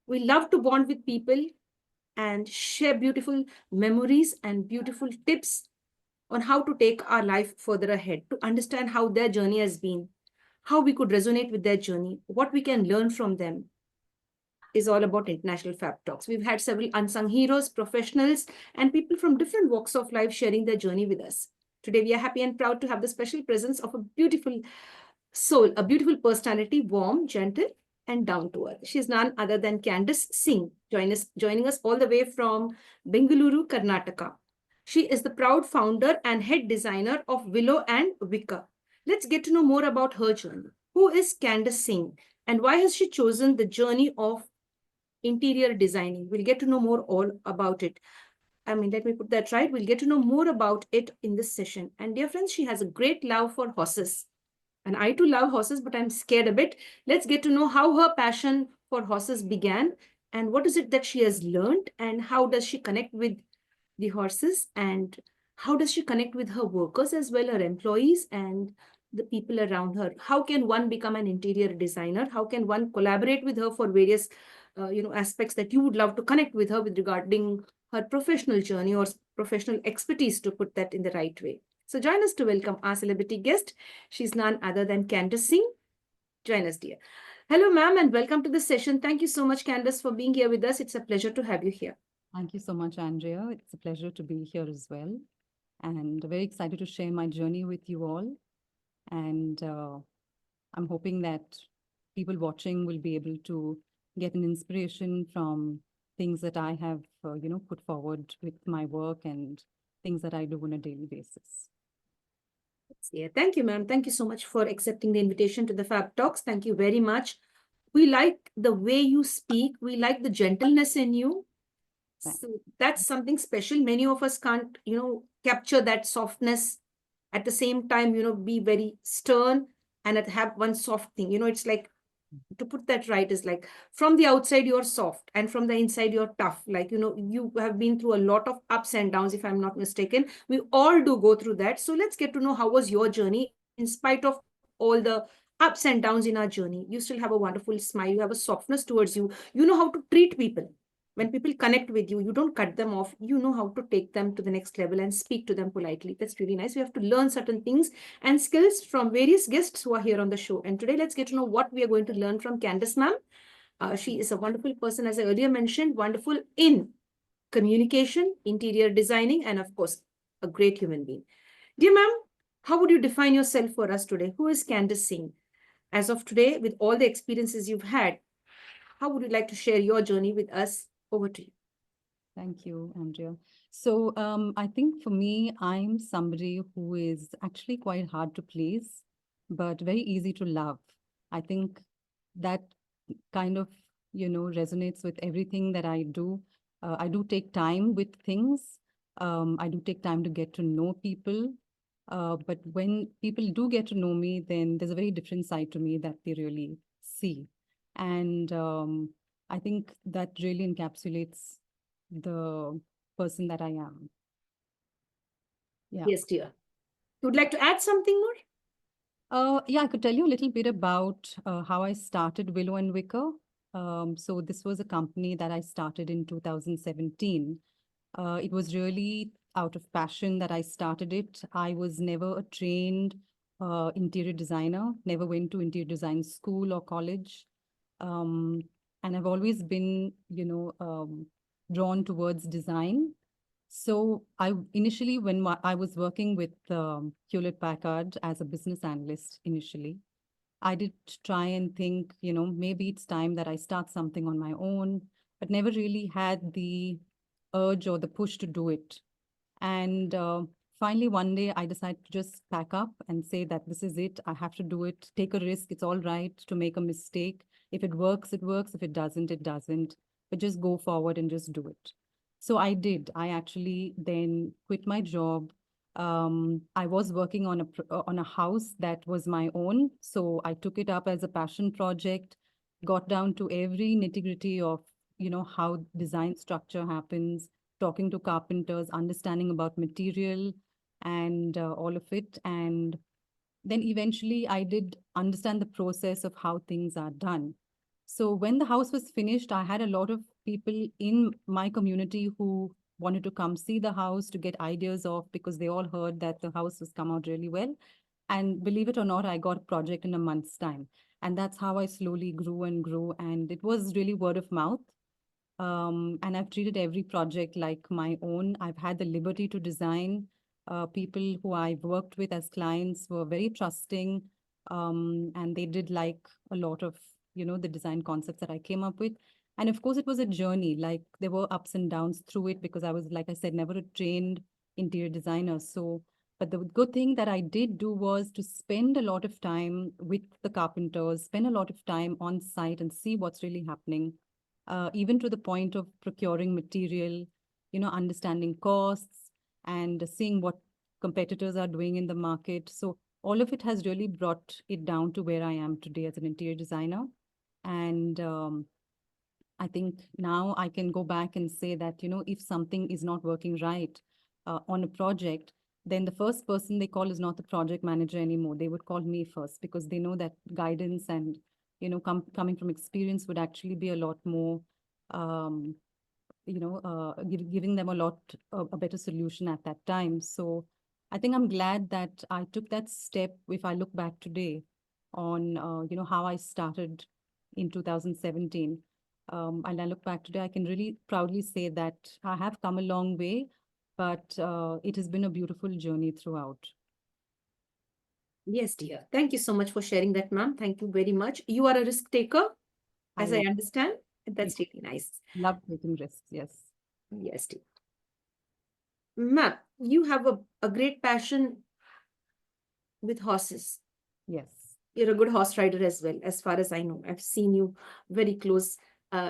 We love to bond with people and share beautiful memories and beautiful tips on how to take our life further ahead, to understand how their journey has been, how we could resonate with their journey, what we can learn from them, is all about International Fab Talks. We've had several unsung heroes, professionals, and people from different walks of life sharing their journey with us. Today, we are happy and proud to have the special presence of a beautiful soul, a beautiful personality, warm, gentle, and down to earth. She's none other than Candice Singh, joining us all the way from Bengaluru, Karnataka. She is the proud founder and head designer of Willow and Wicker. Let's get to know more about her journey. Who is Candice Singh, and why has she chosen the journey of interior designing? We'll get to know more all about it. Let me put that right. We'll get to know more about it in this session. And dear friends, she has a great love for horses. And I too love horses, but I'm scared a bit. Let's get to know how her passion for horses began and what is it that she has learned and how does she connect with the horses and how does she connect with her workers as well, her employees and the people around her. How can one become an interior designer? How can one collaborate with her for various aspects that you would love to connect with her with regarding her professional journey or professional expertise, to put that in the right way. So join us to welcome our celebrity guest. She's none other than Candice Singh. Join us, dear. Hello, ma'am, and welcome to the session. Thank you so much, Candice, for being here with us. It's a pleasure to have you here. Thank you so much, Andrea. It's a pleasure to be here as well. And very excited to share my journey with you all. And I'm hoping that people watching will be able to get an inspiration from things that I have, put forward with my work and things that I do on a daily basis. Yeah, thank you, ma'am. Thank you so much for accepting the invitation to the Fab Talks. Thank you very much. We like the way you speak. We like the gentleness in you. Thanks. So that's something special. Many of us can't, capture that softness at the same time, be very stern and have one soft thing. It's like, to put that right, is like from the outside you're soft and from the inside you're tough. Like, you have been through a lot of ups and downs, if I'm not mistaken. We all do go through that. So let's get to know how was your journey in spite of all the ups and downs in our journey. You still have a wonderful smile. You have a softness towards you. You know how to treat people. When people connect with you, you don't cut them off. You know how to take them to the next level and speak to them politely. That's really nice. We have to learn certain things and skills from various guests who are here on the show. And today, let's get to know what we are going to learn from Candice ma'am. She is a wonderful person, as I earlier mentioned, wonderful in communication, interior designing, and of course, a great human being. Dear ma'am, how would you define yourself for us today? Who is Candice Singh? As of today, with all the experiences you've had, how would you like to share your journey with us? Over to you. Thank you, Andrea. So I think for me, I'm somebody who is actually quite hard to please, but very easy to love. I think that kind of, resonates with everything that I do. I do take time with things. I do take time to get to know people. But when people do get to know me, then there's a very different side to me that they really see. And I think that really encapsulates the person that I am. Yeah. Yes, dear. Would like to add something more? Yeah, I could tell you a little bit about how I started Willow and Wicker. So this was a company that I started in 2017. It was really out of passion that I started it. I was never a trained interior designer, never went to interior design school or college. Um, and I've always been, drawn towards design. So I initially, when I was working with Hewlett Packard as a business analyst initially, I did try and think, maybe it's time that I start something on my own, but never really had the urge or the push to do it. And finally, one day I decided to just pack up and say that this is it. I have to do it. Take a risk. It's all right to make a mistake. If it works, it works. If it doesn't, it doesn't. But just go forward and just do it. So I did. I actually then quit my job. I was working on a house that was my own. So I took it up as a passion project, got down to every nitty-gritty of, how design structure happens, talking to carpenters, understanding about material and all of it. And then eventually I did understand the process of how things are done. So when the house was finished, I had a lot of people in my community who wanted to come see the house to get ideas of, because they all heard that the house has come out really well. And believe it or not, I got a project in a month's time. And that's how I slowly grew and grew. And it was really word of mouth. And I've treated every project like my own. I've had the liberty to design. People who I've worked with as clients were very trusting, and they did like a lot of, the design concepts that I came up with. And of course, it was a journey. Like there were ups and downs through it because I was, like I said, never a trained interior designer. So, but the good thing that I did do was to spend a lot of time with the carpenters, spend a lot of time on site and see what's really happening, even to the point of procuring material, understanding costs and seeing what competitors are doing in the market. So all of it has really brought it down to where I am today as an interior designer. And I think now I can go back and say that, if something is not working right on a project, then the first person they call is not the project manager anymore. They would call me first because they know that guidance and, coming from experience would actually be a lot more, um, giving them a lot, a better solution at that time. So I think I'm glad that I took that step. If I look back today on, how I started in 2017, and I look back today, I can really proudly say that I have come a long way, but it has been a beautiful journey throughout. Yes, dear. Thank you so much for sharing that, ma'am. Thank you very much. You are a risk taker, as I I understand. That's really nice. love taking risks. Yes. Yes, dear. Ma'am, you have a great passion with horses. Yes. You're a good horse rider as well, as far as I know. I've seen you very close,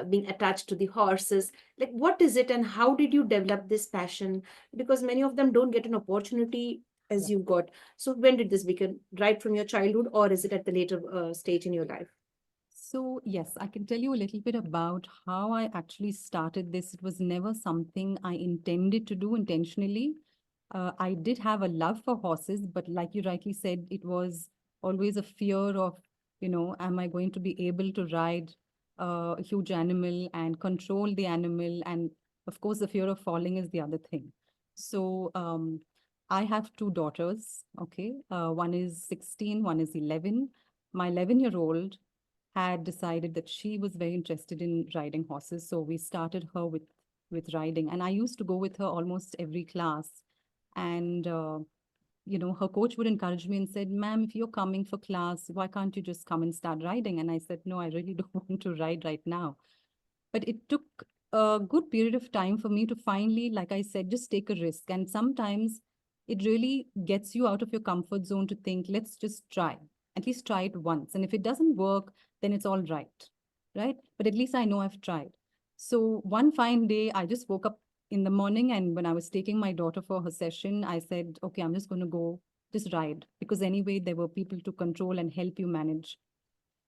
being attached to the horses. Like, what is it and how did you develop this passion? Because many of them don't get an opportunity as you got. So, when did this begin? Right from your childhood, or is it at the later stage in your life? So, yes, I can tell you a little bit about how I actually started this. It was never something I intended to do intentionally. I did have a love for horses, but like you rightly said, it was always a fear of, am I going to be able to ride a huge animal and control the animal? And of course, the fear of falling is the other thing. So, I have two daughters, okay? One is 16, one is 11. My 11-year-old had decided that she was very interested in riding horses. So we started her with riding. And I used to go with her almost every class. And her coach would encourage me and said, "Ma'am, if you're coming for class, why can't you just come and start riding?" And I said, "No, I really don't want to ride right now." But it took a good period of time for me to finally, like I said, just take a risk. And sometimes it really gets you out of your comfort zone to think, let's just try, at least try it once. And if it doesn't work, then it's all right. Right. But at least I know I've tried. So one fine day, I just woke up in the morning. And when I was taking my daughter for her session, I said, okay, I'm just going to go just ride, because anyway, there were people to control and help you manage.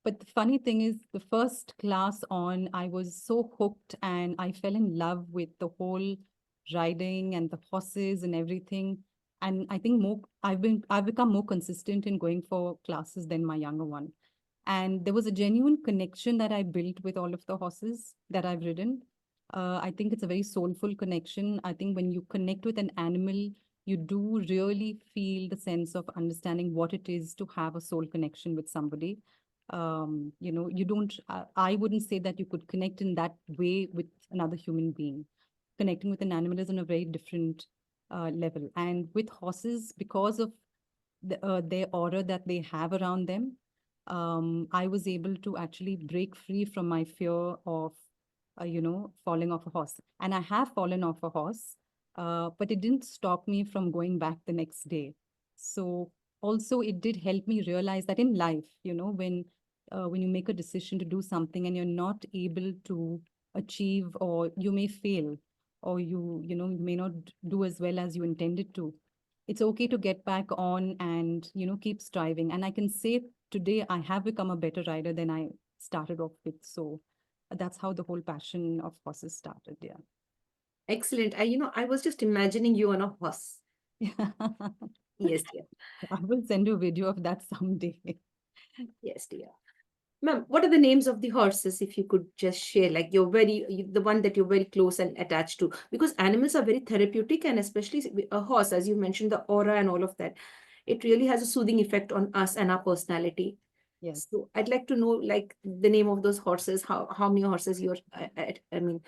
But the funny thing is, the first class on, I was so hooked and I fell in love with the whole riding and the horses and everything. And I think I've become more consistent in going for classes than my younger one. And there was a genuine connection that I built with all of the horses that I've ridden. I think it's a very soulful connection. I think when you connect with an animal, you do really feel the sense of understanding what it is to have a soul connection with somebody. You don't, I wouldn't say that you could connect in that way with another human being. Connecting with an animal is on a very different level. And with horses, because of their aura that they have around them, I was able to actually break free from my fear of, falling off a horse. And I have fallen off a horse, but it didn't stop me from going back the next day. So also it did help me realize that in life, when you make a decision to do something and you're not able to achieve, or you may fail, or you may not do as well as you intended to, it's okay to get back on and keep striving. And I can say today I have become a better rider than I started off with. So that's how the whole passion of horses started. Excellent. I was just imagining you on a horse. Yeah. Yes, dear. I will send you a video of that someday. Yes, dear. Ma'am, what are the names of the horses, if you could just share, like the one that you're very close and attached to? Because animals are very therapeutic, and especially a horse, as you mentioned, the aura and all of that, it really has a soothing effect on us and our personality. Yes. So I'd like to know, like, the name of those horses, how many horses you're, I mean,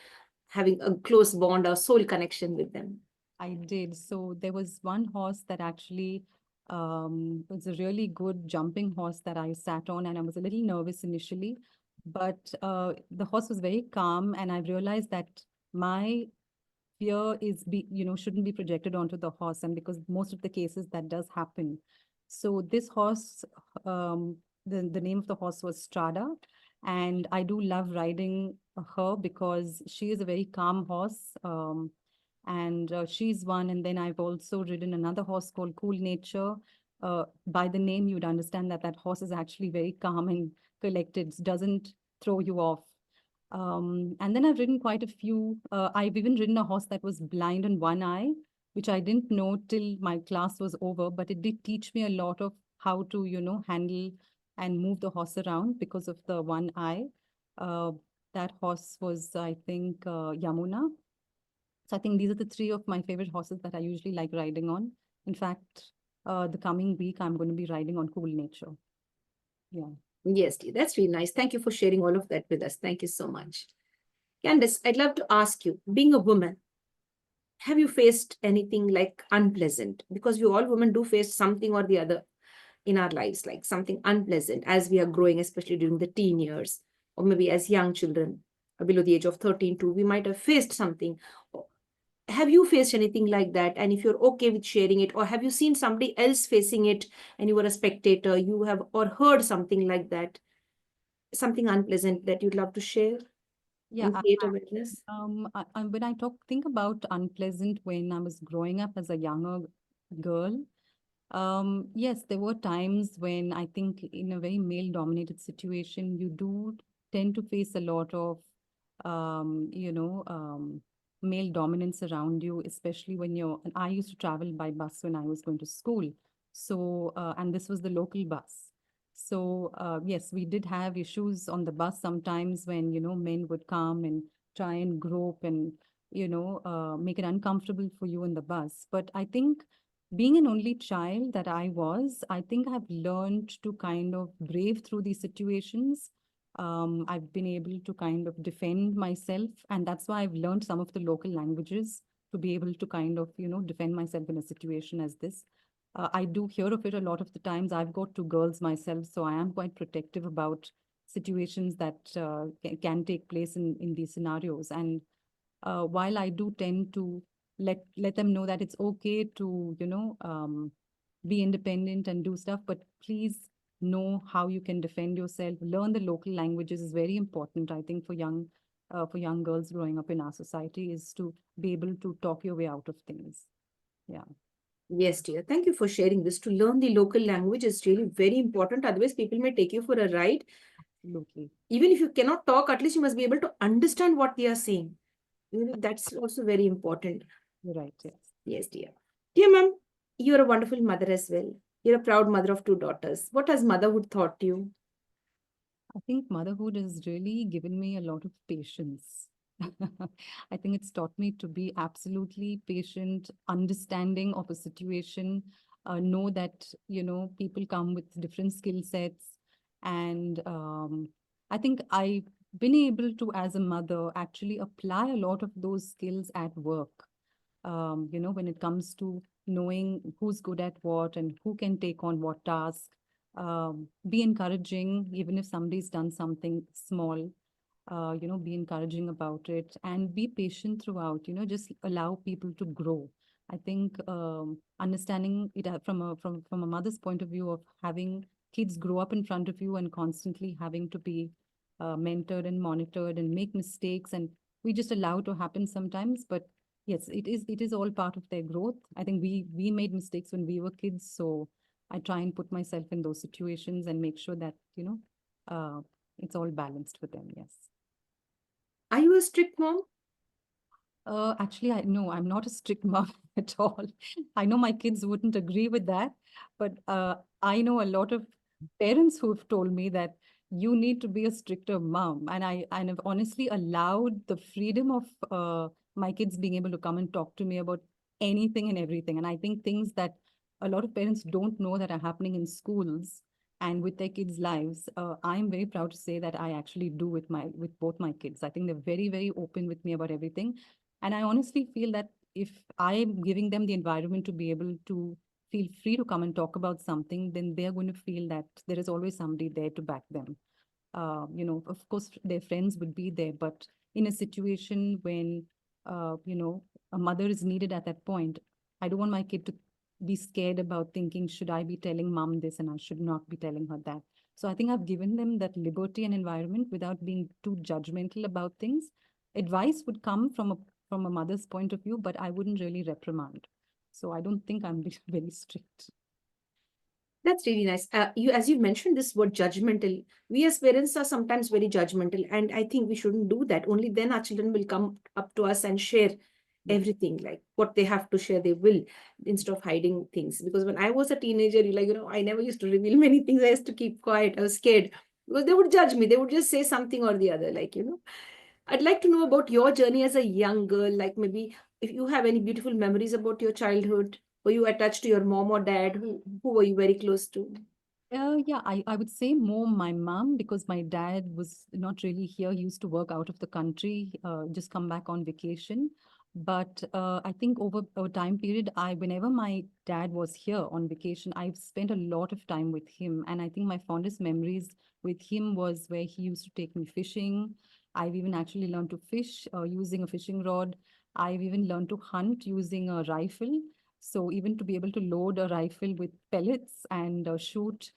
having a close bond or soul connection with them. I did. So there was one horse that actually was a really good jumping horse that I sat on, and I was a little nervous initially, but the horse was very calm, and I realized that my fear is shouldn't be projected onto the horse, and because most of the cases that does happen. So this horse, um, the name of the horse was Strada, and I do love riding her because she is a very calm horse. And she's one. And then I've also ridden another horse called Cool Nature. By the name, you'd understand that that horse is actually very calm and collected, doesn't throw you off. And then I've ridden quite a few. I've even ridden a horse that was blind in one eye, which I didn't know till my class was over, but it did teach me a lot of how to, handle and move the horse around because of the one eye. Uh, that horse was, I think, Yamuna. So I think these are the three of my favorite horses that I usually like riding on. In fact, the coming week, I'm going to be riding on Cool Nature. Yeah. Yes, dear, that's really nice. Thank you for sharing all of that with us. Thank you so much. Candice, I'd love to ask you, being a woman, have you faced anything like unpleasant? Because we all women do face something or the other in our lives, like something unpleasant as we are growing, especially during the teen years, or maybe as young children below the age of 13 too. We might have faced something. Have you faced anything like that? And if you're okay with sharing it, or have you seen somebody else facing it and you were a spectator, you have or heard something like that, something unpleasant that you'd love to share Yeah, and create awareness? when I think about unpleasant when I was growing up as a younger girl, yes, there were times when I think in a very male-dominated situation, you do tend to face a lot of, male dominance around you, especially when and I used to travel by bus when I was going to school. So, and this was the local bus. So, yes, we did have issues on the bus sometimes when, men would come and try and grope and, make it uncomfortable for you in the bus. But I think being an only child that I was, I think I've learned to kind of brave through these situations. I've been able to kind of defend myself, and that's why I've learned some of the local languages to be able to kind of, defend myself in a situation as this. I do hear of it a lot of the times. I've got two girls myself, so I am quite protective about situations that can take place in these scenarios. And while I do tend to let them know that it's okay to be independent and do stuff, but please know how you can defend yourself. Learn the local languages is very important. I think for young girls growing up in our society is to be able to talk your way out of things. Yeah, Yes, dear. Thank you for sharing this. To learn the local language is really very important. Otherwise, people may take you for a ride. absolutely. Even if you cannot talk, at least you must be able to understand what they are saying. That's also very important. You're right. Yes. Yes, dear. Dear ma'am, you're a wonderful mother as well. You're a proud mother of two daughters. What has motherhood taught you? I think motherhood has really given me a lot of patience. I think it's taught me to be absolutely patient, understanding of a situation, know that, people come with different skill sets. And I think I've been able to, as a mother, actually apply a lot of those skills at work. When it comes to knowing who's good at what and who can take on what task, be encouraging, even if somebody's done something small, be encouraging about it and be patient throughout, just allow people to grow. I think understanding it from a mother's point of view of having kids grow up in front of you and constantly having to be mentored and monitored and make mistakes, and we just allow it to happen sometimes. But yes, it is all part of their growth. I think we made mistakes when we were kids, so I try and put myself in those situations and make sure that it's all balanced with them. Yes. Are you a strict mom? Actually, I no, I'm not a strict mom at all. I know my kids wouldn't agree with that, but I know a lot of parents who've told me that you need to be a stricter mom. And I have honestly allowed the freedom of my kids being able to come and talk to me about anything and everything. And I think things that a lot of parents don't know that are happening in schools and with their kids' lives, I'm very proud to say that I actually do with both my kids. I think they're very, very open with me about everything. And I honestly feel that if I'm giving them the environment to be able to feel free to come and talk about something, then they're going to feel that there is always somebody there to back them. Of course, their friends would be there, but in a situation when, a mother is needed at that point, I don't want my kid to be scared about thinking, should I be telling mom this and I should not be telling her that? So I think I've given them that liberty and environment without being too judgmental about things. Advice would come from a mother's point of view, but I wouldn't really reprimand. So I don't think I'm very strict. That's really nice. As you mentioned this word judgmental, we as parents are sometimes very judgmental, and I think we shouldn't do that. Only then our children will come up to us and share Yeah. everything, like what they have to share, they will, instead of hiding things. Because when I was a teenager, I never used to reveal many things. I used to keep quiet. I was scared because they would judge me. They would just say something or the other, I'd like to know about your journey as a young girl, like maybe if you have any beautiful memories about your childhood. Were you attached to your mom or dad? Who were you very close to? Yeah, I would say more my mom because my dad was not really here. He used to work out of the country, just come back on vacation. But I think over a time period, whenever my dad was here on vacation, I've spent a lot of time with him. And I think my fondest memories with him was where he used to take me fishing. I've even actually learned to fish using a fishing rod. I've even learned to hunt using a rifle. So even to be able to load a rifle with pellets and shoot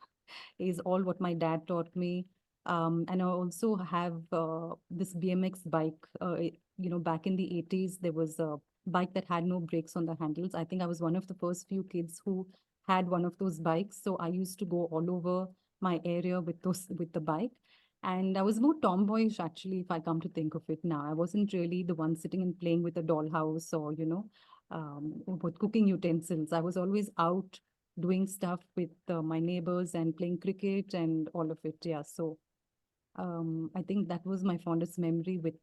is all what my dad taught me. And I also have this BMX bike. Back in the 80s, there was a bike that had no brakes on the handles. I think I was one of the first few kids who had one of those bikes. So I used to go all over my area with the bike. And I was more tomboyish, actually, if I come to think of it now. I wasn't really the one sitting and playing with a dollhouse or, with cooking utensils. I was always out doing stuff with my neighbors and playing cricket and all of it. Yeah. So I think that was my fondest memory with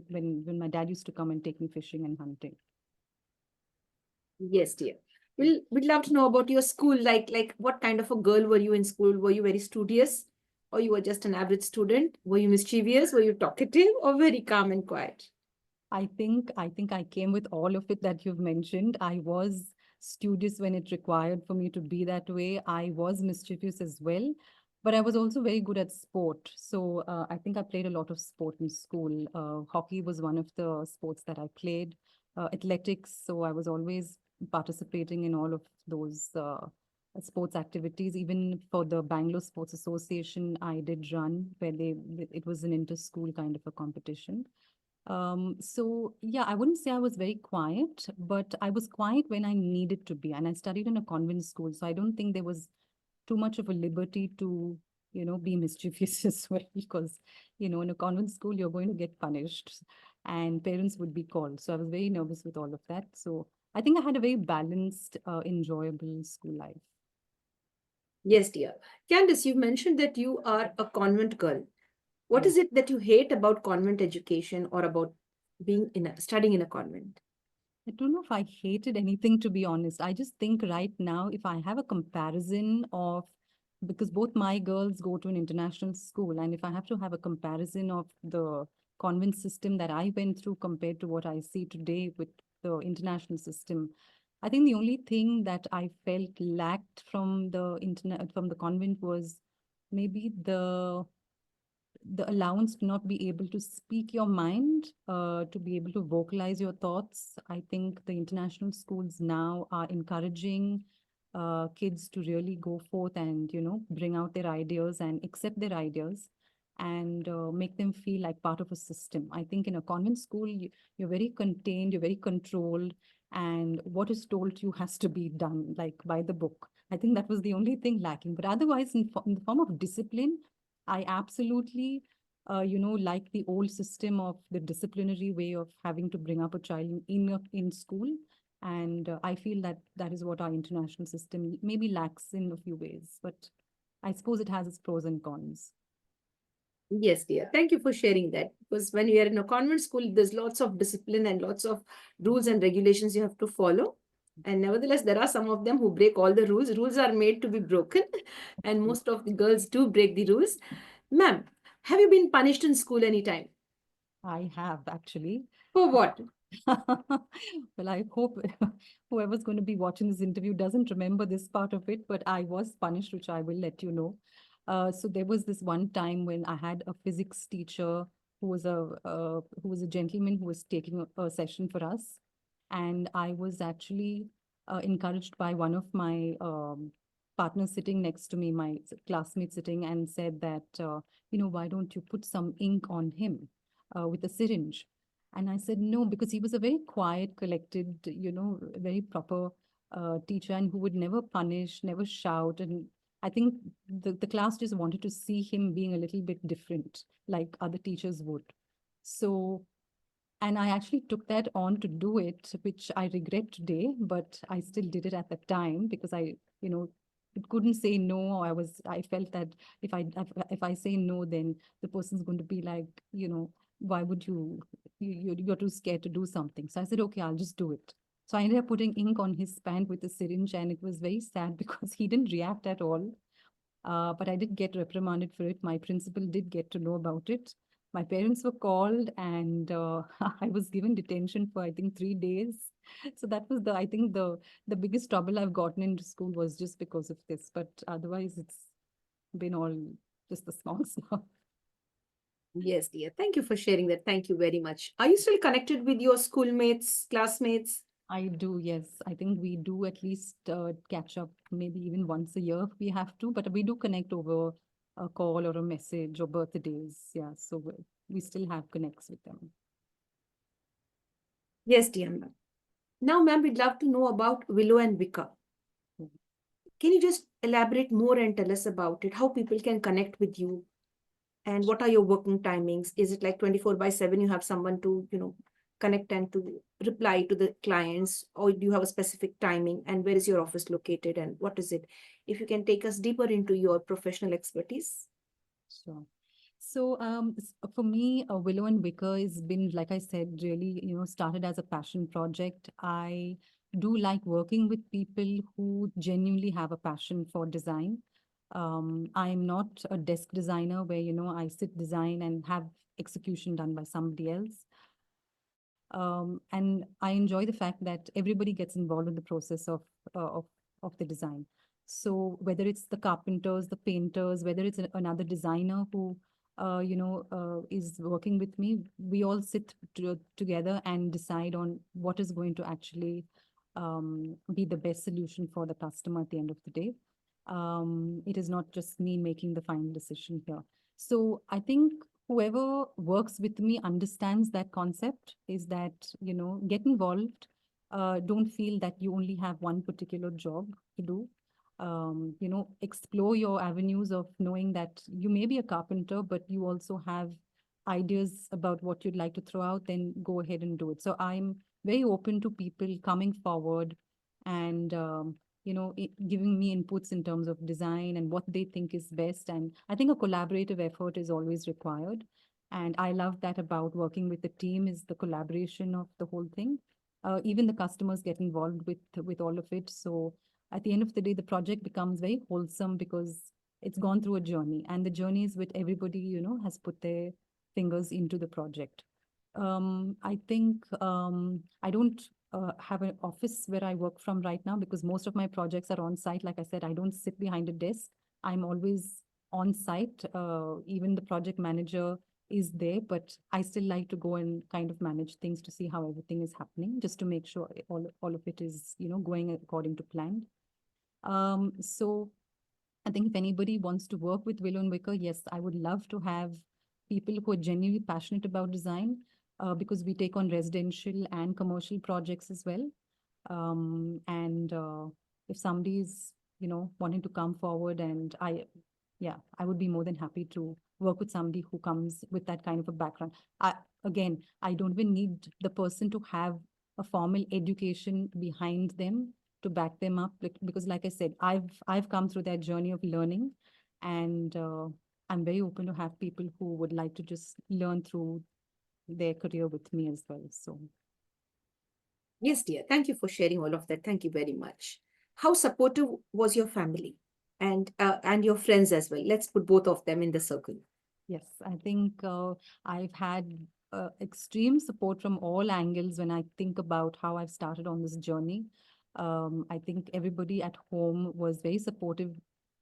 when my dad used to come and take me fishing and hunting. Yes, dear. We'd love to know about your school. Like what kind of a girl were you in school? Were you very studious, or you were just an average student? Were you mischievous? Were you talkative, or very calm and quiet? I think I came with all of it that you've mentioned. I was studious when it required for me to be that way. I was mischievous as well, but I was also very good at sport. So I think I played a lot of sport in school. Hockey was one of the sports that I played. Athletics. So I was always participating in all of those sports activities. Even for the Bangalore Sports Association, I did run where it was an inter-school kind of a competition. So yeah, I wouldn't say I was very quiet, but I was quiet when I needed to be. And I studied in a convent school, so I don't think there was too much of a liberty to, be mischievous as well, because, in a convent school, you're going to get punished and parents would be called. So I was very nervous with all of that. So I think I had a very balanced, enjoyable school life. Yes, dear. Candice, you mentioned that you are a convent girl. What Yeah. is it that you hate about convent education or about studying in a convent? I don't know if I hated anything, to be honest. I just think right now, if I have a comparison of, because both my girls go to an international school, and if I have to have a comparison of the convent system that I went through compared to what I see today with the international system, I think the only thing that I felt lacked from the convent was maybe the allowance to not be able to speak your mind, to be able to vocalize your thoughts. I think the international schools now are encouraging kids to really go forth and, bring out their ideas and accept their ideas and make them feel like part of a system. I think in a convent school, you're very contained, you're very controlled, and what is told to you has to be done like by the book. I think that was the only thing lacking. But otherwise, in the form of discipline, I absolutely, like the old system of the disciplinary way of having to bring up a child in school. And I feel that that is what our international system maybe lacks in a few ways. But I suppose it has its pros and cons. Yes, dear. Thank you for sharing that. Because when you are in a convent school, there's lots of discipline and lots of rules and regulations you have to follow. And nevertheless, there are some of them who break all the rules. Rules are made to be broken, and most of the girls do break the rules. Ma'am, have you been punished in school anytime? I have actually. For what? Well, I hope whoever's going to be watching this interview doesn't remember this part of it, but I was punished, which I will let you know. So there was this one time when I had a physics teacher who was a gentleman who was taking a session for us, and I was actually encouraged by one of my partners sitting next to me, my classmate sitting, and said that why don't you put some ink on him with a syringe? And I said, no, because he was a very quiet, collected, very proper teacher and who would never punish, never shout. And I think the class just wanted to see him being a little bit different, like other teachers would. So, and I actually took that on to do it, which I regret today, but I still did it at the time because you know, couldn't say no. I felt that if I say no, then the person's going to be like, why would you're too scared to do something. So I said, okay, I'll just do it. So I ended up putting ink on his pant with a syringe, and it was very sad because he didn't react at all. But I did get reprimanded for it. My principal did get to know about it. My parents were called, and I was given detention for I think 3 days. So that was I think the biggest trouble I've gotten into school was just because of this. But otherwise, it's been all just the small stuff. Yes, dear. Thank you for sharing that. Thank you very much. Are you still connected with your schoolmates, classmates? I do, yes. I think we do at least catch up maybe even once a year if we have to, but we do connect over a call or a message or birthdays. Yeah, so we still have connects with them. Yes, dear ma'am. Now, ma'am, we'd love to know about Willow and Wicca. Can you just elaborate more and tell us about it? How people can connect with you, and what are your working timings? Is it like 24/7? You have someone to, connect and to reply to the clients, or do you have a specific timing? And where is your office located, and what is it? If you can take us deeper into your professional expertise. Sure. So for me, Willow and Wicker has been, like I said, really, started as a passion project. I do like working with people who genuinely have a passion for design. I'm not a desk designer where, I sit design and have execution done by somebody else. And I enjoy the fact that everybody gets involved in the process uh, of of the design. So whether it's the carpenters, the painters, whether it's another designer who is working with me, we all sit together and decide on what is going to actually be the best solution for the customer at the end of the day. It is not just me making the final decision here. So I think whoever works with me understands that concept is that, get involved. Don't feel that you only have one particular job to do. Explore your avenues of knowing that you may be a carpenter, but you also have ideas about what you'd like to throw out, then go ahead and do it. So I'm very open to people coming forward and giving me inputs in terms of design and what they think is best. And I think a collaborative effort is always required. And I love that about working with the team is the collaboration of the whole thing. Even the customers get involved with all of it. So at the end of the day, the project becomes very wholesome because it's gone through a journey, and the journey is with everybody, has put their fingers into the project. I think I don't have an office where I work from right now because most of my projects are on site. Like I said, I don't sit behind a desk. I'm always on site. Even the project manager is there, but I still like to go and kind of manage things to see how everything is happening, just to make sure all of it is, going according to plan. So I think if anybody wants to work with Willow and Wicker, yes, I would love to have people who are genuinely passionate about design because we take on residential and commercial projects as well. And if somebody's, wanting to come forward and yeah, I would be more than happy to work with somebody who comes with that kind of a background. Again, I don't even need the person to have a formal education behind them to back them up because like I said, I've come through that journey of learning, and I'm very open to have people who would like to just learn through their career with me as well. So Yes, dear. Thank you for sharing all of that. Thank you very much. How supportive was your family and your friends as well? Let's put both of them in the circle. yes, I think I've had extreme support from all angles when I think about how I've started on this journey. I think everybody at home was very supportive,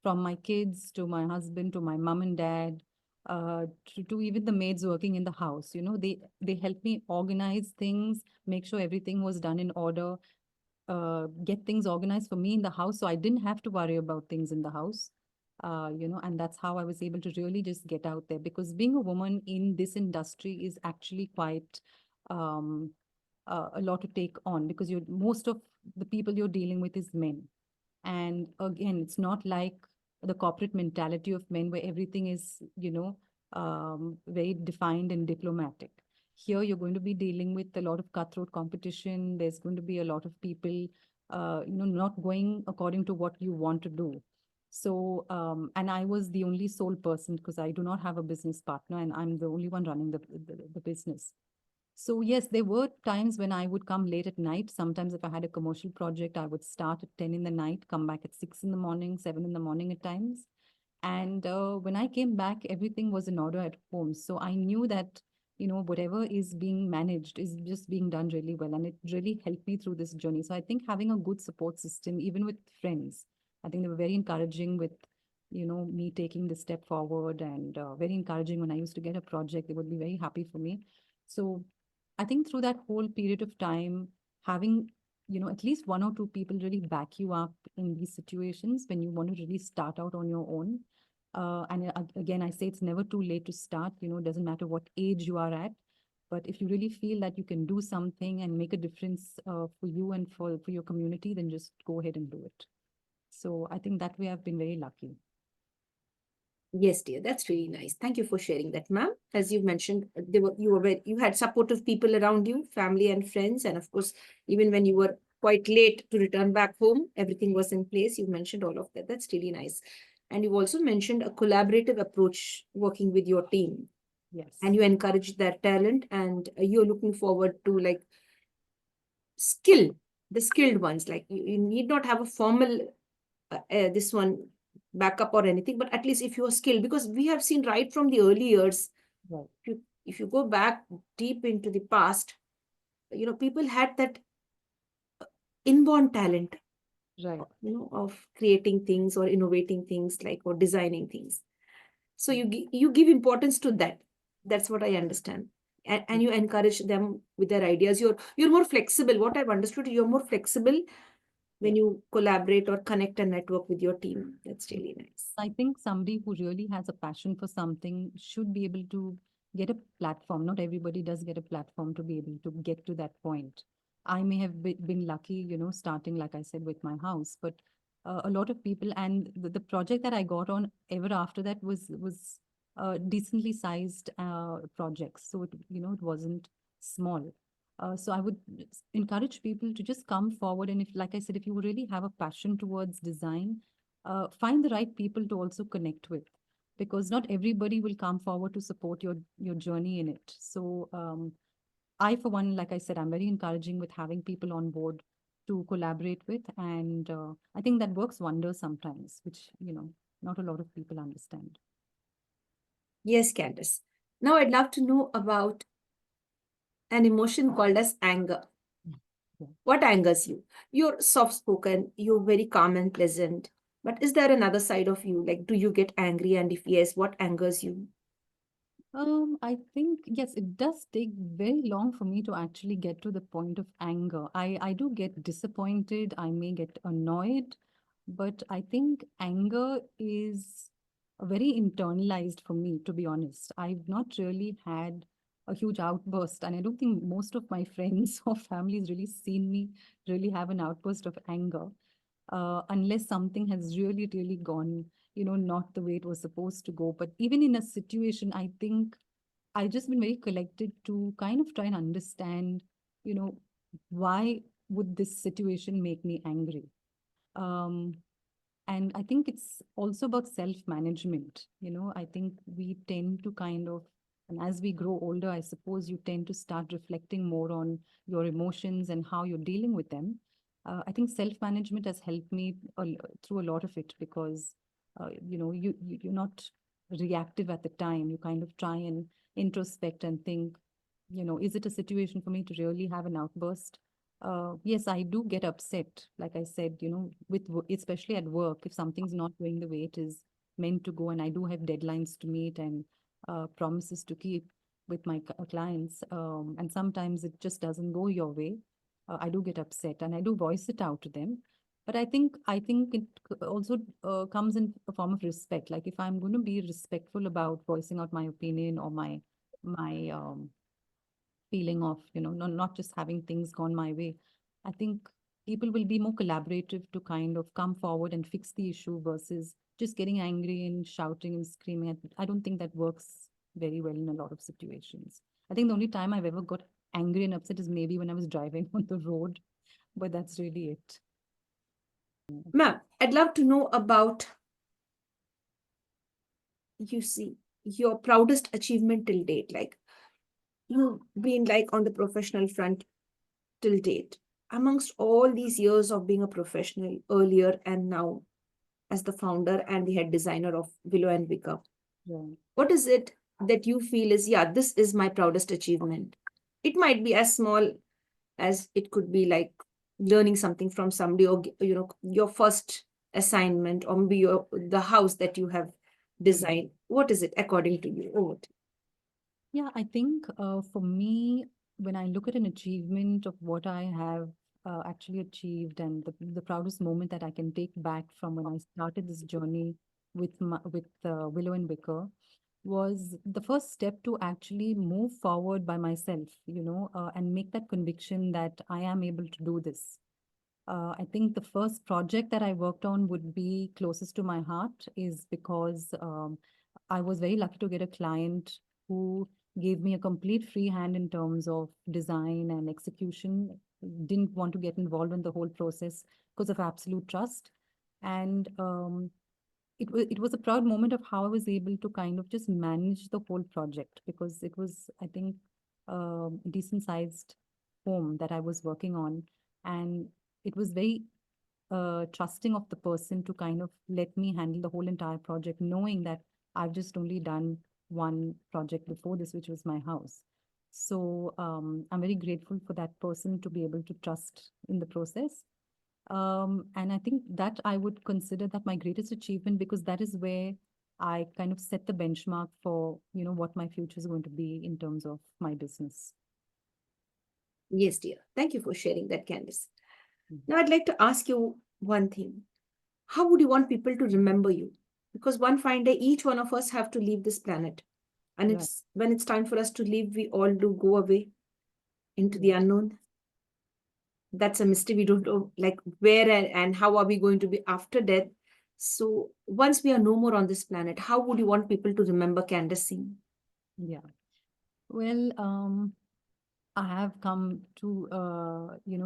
from my kids to my husband to my mom and dad, to even the maids working in the house. You know, they helped me organize things, make sure everything was done in order, get things organized for me in the house, so I didn't have to worry about things in the house. And that's how I was able to really just get out there, because being a woman in this industry is actually quite um, a lot to take on, because you most of the people you're dealing with is men. And again, it's not like the corporate mentality of men where everything is, very defined and diplomatic. Here, you're going to be dealing with a lot of cutthroat competition. There's going to be a lot of people, not going according to what you want to do. So, and I was the only sole person because I do not have a business partner, and I'm the only one running the business. So yes, there were times when I would come late at night. Sometimes if I had a commercial project, I would start at 10 in the night, come back at 6 in the morning, 7 in the morning at times. And when I came back, everything was in order at home. So I knew that, whatever is being managed is just being done really well. And it really helped me through this journey. So I think having a good support system, even with friends, I think they were very encouraging with, me taking this step forward, and very encouraging when I used to get a project. They would be very happy for me. So I think through that whole period of time, having, at least one or two people really back you up in these situations when you want to really start out on your own. Again, I say it's never too late to start, it doesn't matter what age you are at. But if you really feel that you can do something and make a difference for you and for your community, then just go ahead and do it. So I think that way I've been very lucky. Yes, dear, that's really nice. Thank you for sharing that, ma'am. As you mentioned, you had supportive people around you, family and friends, and of course, even when you were quite late to return back home, everything was in place. You mentioned all of that. That's really nice. And you also mentioned a collaborative approach working with your team, Yes, and you encouraged their talent, and you're looking forward to like skill, the skilled ones. Like you need not have a formal this one backup or anything, but at least if you're skilled, because we have seen right from the early years, right, if you go back deep into the past, people had that inborn talent, right. of creating things or innovating things, like, or designing things. So you give importance to that. That's what I understand. And you encourage them with their ideas. You're more flexible. What I've understood, you're more flexible when Yes. you collaborate or connect and network with your team. That's Yes. really nice. I think somebody who really has a passion for something should be able to get a platform. Not everybody does get a platform to be able to get to that point. I may have been lucky, starting, like I said, with my house, but a lot of people, and the project that I got on ever after that was decently sized projects. So it wasn't small. So I would encourage people to just come forward, and if, like I said, if you really have a passion towards design, find the right people to also connect with, because not everybody will come forward to support your journey in it. So I, for one, like I said, I'm very encouraging with having people on board to collaborate with, and I think that works wonders sometimes, which not a lot of people understand. Yes, Candace. Now I'd love to know about an emotion called as anger. Yeah. What angers you? You're soft spoken, you're very calm and pleasant. But is there another side of you? Like, do you get angry? And if yes, what angers you? I think yes, it does take very long for me to actually get to the point of anger. I do get disappointed, I may get annoyed, but I think anger is very internalized for me, to be honest. I've not really had a huge outburst, and I don't think most of my friends or families really seen me really have an outburst of anger, unless something has really, really gone, not the way it was supposed to go. But even in a situation, I think I just been very collected to kind of try and understand, you know, why would this situation make me angry? Um, And I think it's also about self-management. I think we tend to kind of, and as we grow older, I suppose you tend to start reflecting more on your emotions and how you're dealing with them. I think self-management has helped me through a lot of it because, you're not reactive at the time. You kind of try and introspect and think, is it a situation for me to really have an outburst? Yes, I do get upset. Like I said, especially at work, if something's not going the way it is meant to go, and I do have deadlines to meet and promises to keep with my clients, and sometimes it just doesn't go your way. I do get upset, and I do voice it out to them. But I think it also comes in a form of respect. Like if I'm going to be respectful about voicing out my opinion or my feeling of, not just having things gone my way. I think people will be more collaborative to kind of come forward and fix the issue versus just getting angry and shouting and screaming. I don't think that works very well in a lot of situations. I think the only time I've ever got angry and upset is maybe when I was driving on the road, but that's really it. Ma'am, I'd love to know about, you see, your proudest achievement till date. Like, you've been like on the professional front till date. Amongst all these years of being a professional earlier and now as the founder and the head designer of Willow and Wicker, Yeah. what is it that you feel is, yeah, this is my proudest achievement? It might be as small as it could be like learning something from somebody, or your first assignment, or maybe the house that you have designed. What is it according to you? Oh, Yeah, I think for me, when I look at an achievement of what I have actually achieved, and the proudest moment that I can take back from when I started this journey with Willow and Wicker was the first step to actually move forward by myself, and make that conviction that I am able to do this. I think the first project that I worked on would be closest to my heart is because I was very lucky to get a client who gave me a complete free hand in terms of design and execution. Didn't want to get involved in the whole process because of absolute trust. And it was a proud moment of how I was able to kind of just manage the whole project because it was, I think, a decent sized home that I was working on. And it was very trusting of the person to kind of let me handle the whole entire project, knowing that I've just only done one project before this, which was my house. So I'm very grateful for that person to be able to trust in the process. And I think that I would consider that my greatest achievement because that is where I kind of set the benchmark for, what my future is going to be in terms of my business. yes, dear. Thank you for sharing that, Candice. Mhm. Now, I'd like to ask you one thing. How would you want people to remember you? Because one fine day, each one of us have to leave this planet. And Right. it's when it's time for us to leave, we all do go away into the Yeah. unknown. That's a mystery. We don't know like where and how are we going to be after death. So once we are no more on this planet, how would you want people to remember Candace Singh? Yeah. Well, I have come to,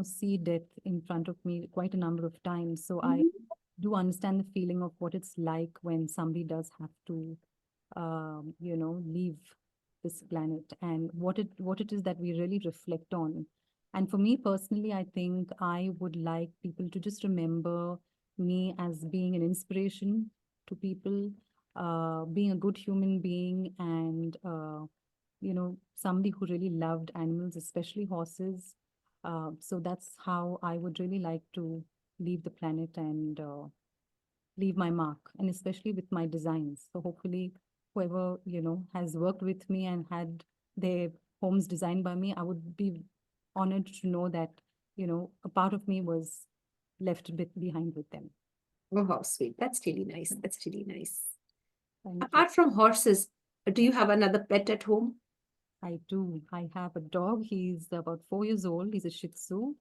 see death in front of me quite a number of times. So I Mhm. do understand the feeling of what it's like when somebody does have to, leave this planet and what it is that we really reflect on. And for me personally, I think I would like people to just remember me as being an inspiration to people, being a good human being, and somebody who really loved animals, especially horses. So that's how I would really like to leave the planet and leave my mark, and especially with my designs. So hopefully, whoever has worked with me and had their homes designed by me, I would be honored to know that a part of me was left a bit behind with them. Oh, how sweet. That's really nice. That's really nice. Thank you. Apart from horses, do you have another pet at home? I do. I have a dog. He's about 4 years old. He's a Shih Tzu,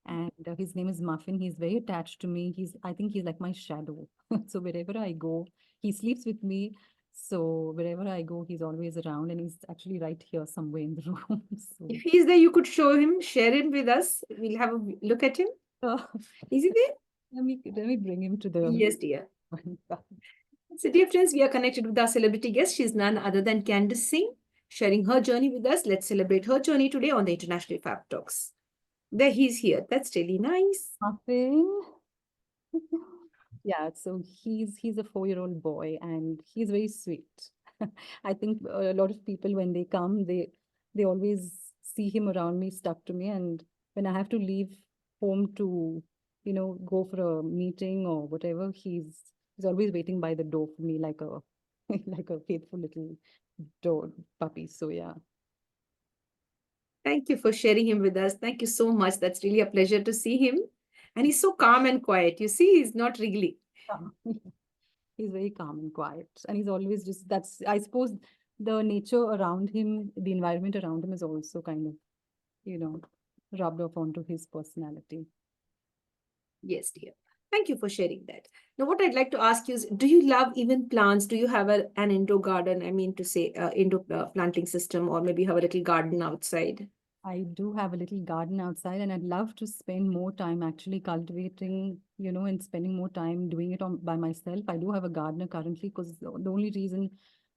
and his name is Muffin. He's very attached to me. I think he's like my shadow. So wherever I go, he sleeps with me. So wherever I go, he's always around, and he's actually right here somewhere in the room. So If he's there, you could show him, share it with us. We'll have a look at him. uh, Is he there? Let me bring him to the Yes, dear. So, dear friends, we are connected with our celebrity guest. She's none other than Candice Singh, sharing her journey with us. Let's celebrate her journey today on the International Fab Talks. There he's here. That's really nice. Muffin. Yeah, so he's a 4-year-old boy and he's very sweet. I think a lot of people when they come, they always see him around me, stuck to me, and when I have to leave home to, go for a meeting or whatever, he's always waiting by the door for me like a like a faithful little door puppy. So yeah. Thank you for sharing him with us. Thank you so much. That's really a pleasure to see him. And he's so calm and quiet. You see, he's not wriggly. He's very calm and quiet. And he's always just, that's, I suppose, the nature around him, the environment around him is also kind of, you know, rubbed off onto his personality. Yes, dear. Thank you for sharing that. Now, what I'd like to ask you is, do you love even plants? Do you have an indoor garden? I mean, to say, indoor planting system, or maybe have a little garden outside? I do have a little garden outside, and I'd love to spend more time actually cultivating, and spending more time doing it by myself. I do have a gardener currently because the only reason,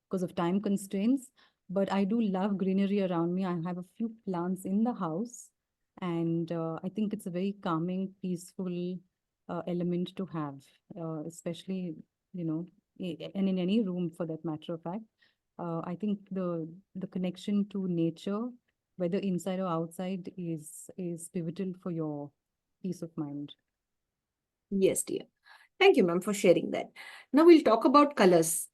because of time constraints, but I do love greenery around me. I have a few plants in the house, and I think it's a very calming, peaceful element to have, especially, you know, and in any room for that matter of fact. I think the connection to nature, whether inside or outside, is pivotal for your peace of mind. Yes, dear. Thank you, ma'am, for sharing that. Now we'll talk about colors.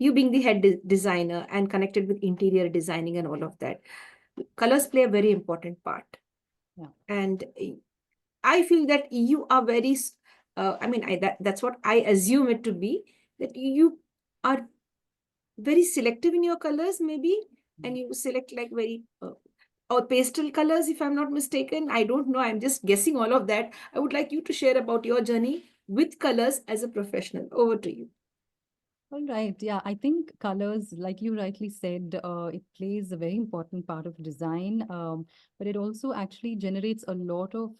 You being the head designer and connected with interior designing and all of that, colors play a very important part. Yeah. And I feel that you are very, I mean, that's what I assume it to be, that you are very selective in your colors, maybe, and you select like very, or pastel colors, if I'm not mistaken. I don't know. I'm just guessing all of that. I would like you to share about your journey with colors as a professional. Over to you. All right. Yeah, I think colors, like you rightly said, it plays a very important part of design, but it also actually generates a lot of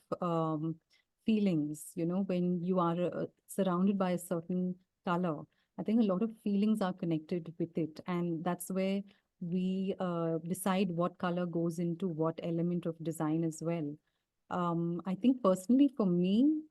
feelings, when you are surrounded by a certain color. I think a lot of feelings are connected with it, and that's where we decide what color goes into what element of design as well. I think personally for me,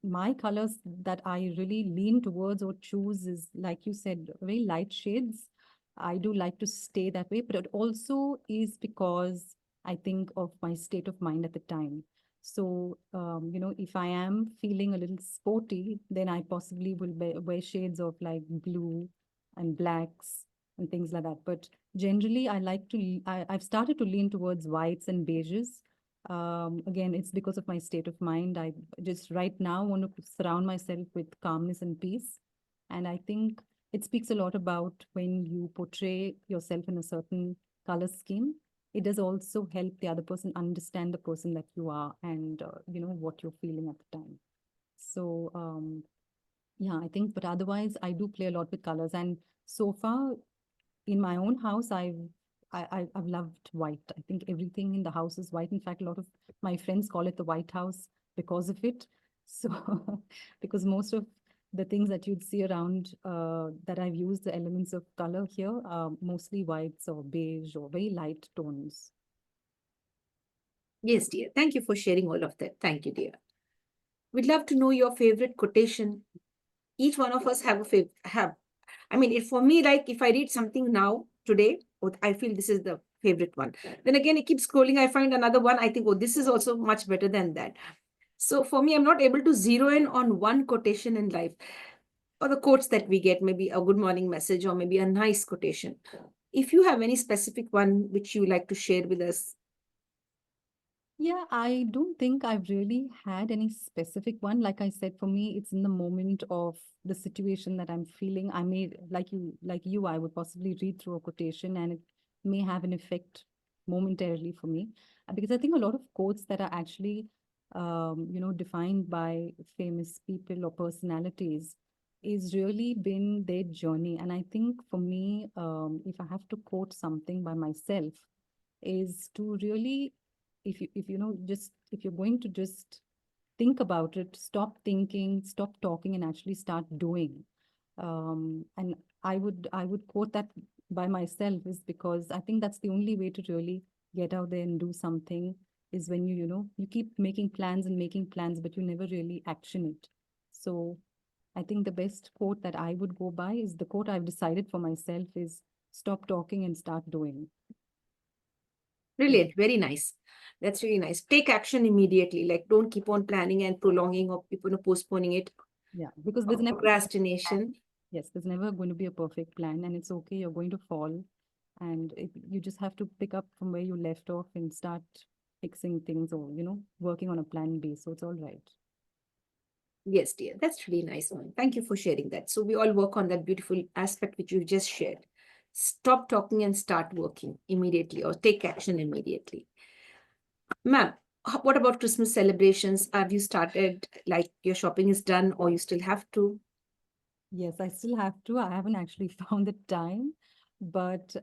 my colors that I really lean towards or choose is, like you said, very light shades. I do like to stay that way, but it also is because I think of my state of mind at the time. So, if I am feeling a little sporty, then I possibly will wear shades of like blue and blacks and things like that. But generally, I've started to lean towards whites and beiges. Again, it's because of my state of mind. I just right now want to surround myself with calmness and peace. And I think it speaks a lot about when you portray yourself in a certain color scheme. It does also help the other person understand the person that you are and, what you're feeling at the time. So, yeah, I think, but otherwise, I do play a lot with colors. And so far, in my own house, I've loved white. I think everything in the house is white. In fact, a lot of my friends call it the White House because of it. So, because most of the things that you'd see around that I've used the elements of color here are mostly whites or beige or very light tones. Yes, dear. Thank you for sharing all of that. Thank you, dear. We'd love to know your favorite quotation. Each one of us have a favorite. I mean, for me, like if I read something now today, I feel this is the favorite one. Then again, I keep scrolling. I find another one. I think, oh, this is also much better than that. So for me, I'm not able to zero in on one quotation in life, or the quotes that we get, maybe a good morning message or maybe a nice quotation. If you have any specific one which you like to share with us. Yeah, I don't think I've really had any specific one. Like I said, for me, it's in the moment of the situation that I'm feeling. I may, like you, I would possibly read through a quotation and it may have an effect momentarily for me. Because I think a lot of quotes that are actually, defined by famous people or personalities is really been their journey. And I think for me, if I have to quote something by myself, is to really, if you know just if you're going to just think about it, stop thinking, stop talking, and actually start doing. And I would quote that by myself, is because I think that's the only way to really get out there and do something, is when you keep making plans and making plans, but you never really action it. So I think the best quote that I would go by is the quote I've decided for myself is stop talking and start doing. Yeah. Brilliant. Very nice. That's really nice. Take action immediately. Like, don't keep on planning and prolonging or postponing it. Yeah. Because Or there's never, procrastination. yes, there's never going to be a perfect plan, and it's okay. You're going to fall, and you just have to pick up from where you left off and start fixing things, or working on a plan B. So it's all right. Yes, dear. That's really nice one. Thank you for sharing that. So we all work on that beautiful aspect which you just shared. Stop talking and start working immediately, or take action immediately. Ma'am, what about Christmas celebrations? Have you started, like your shopping is done, or you still have to? Yes, I still have to. I haven't actually found the time, but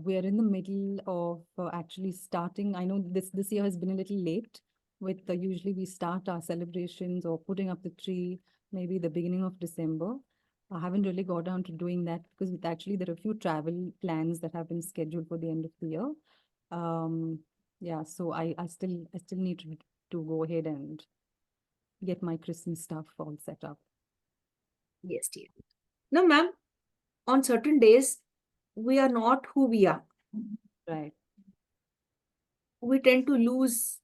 we are in the middle of actually starting. I know this year has been a little late. With usually we start our celebrations or putting up the tree maybe the beginning of December. I haven't really got down to doing that because actually there are a few travel plans that have been scheduled for the end of the year. Um, yeah, so I still need to go ahead and get my Christmas stuff all set up. Yes, dear. No, ma'am, on certain days, we are not who we are. Right. We tend to lose,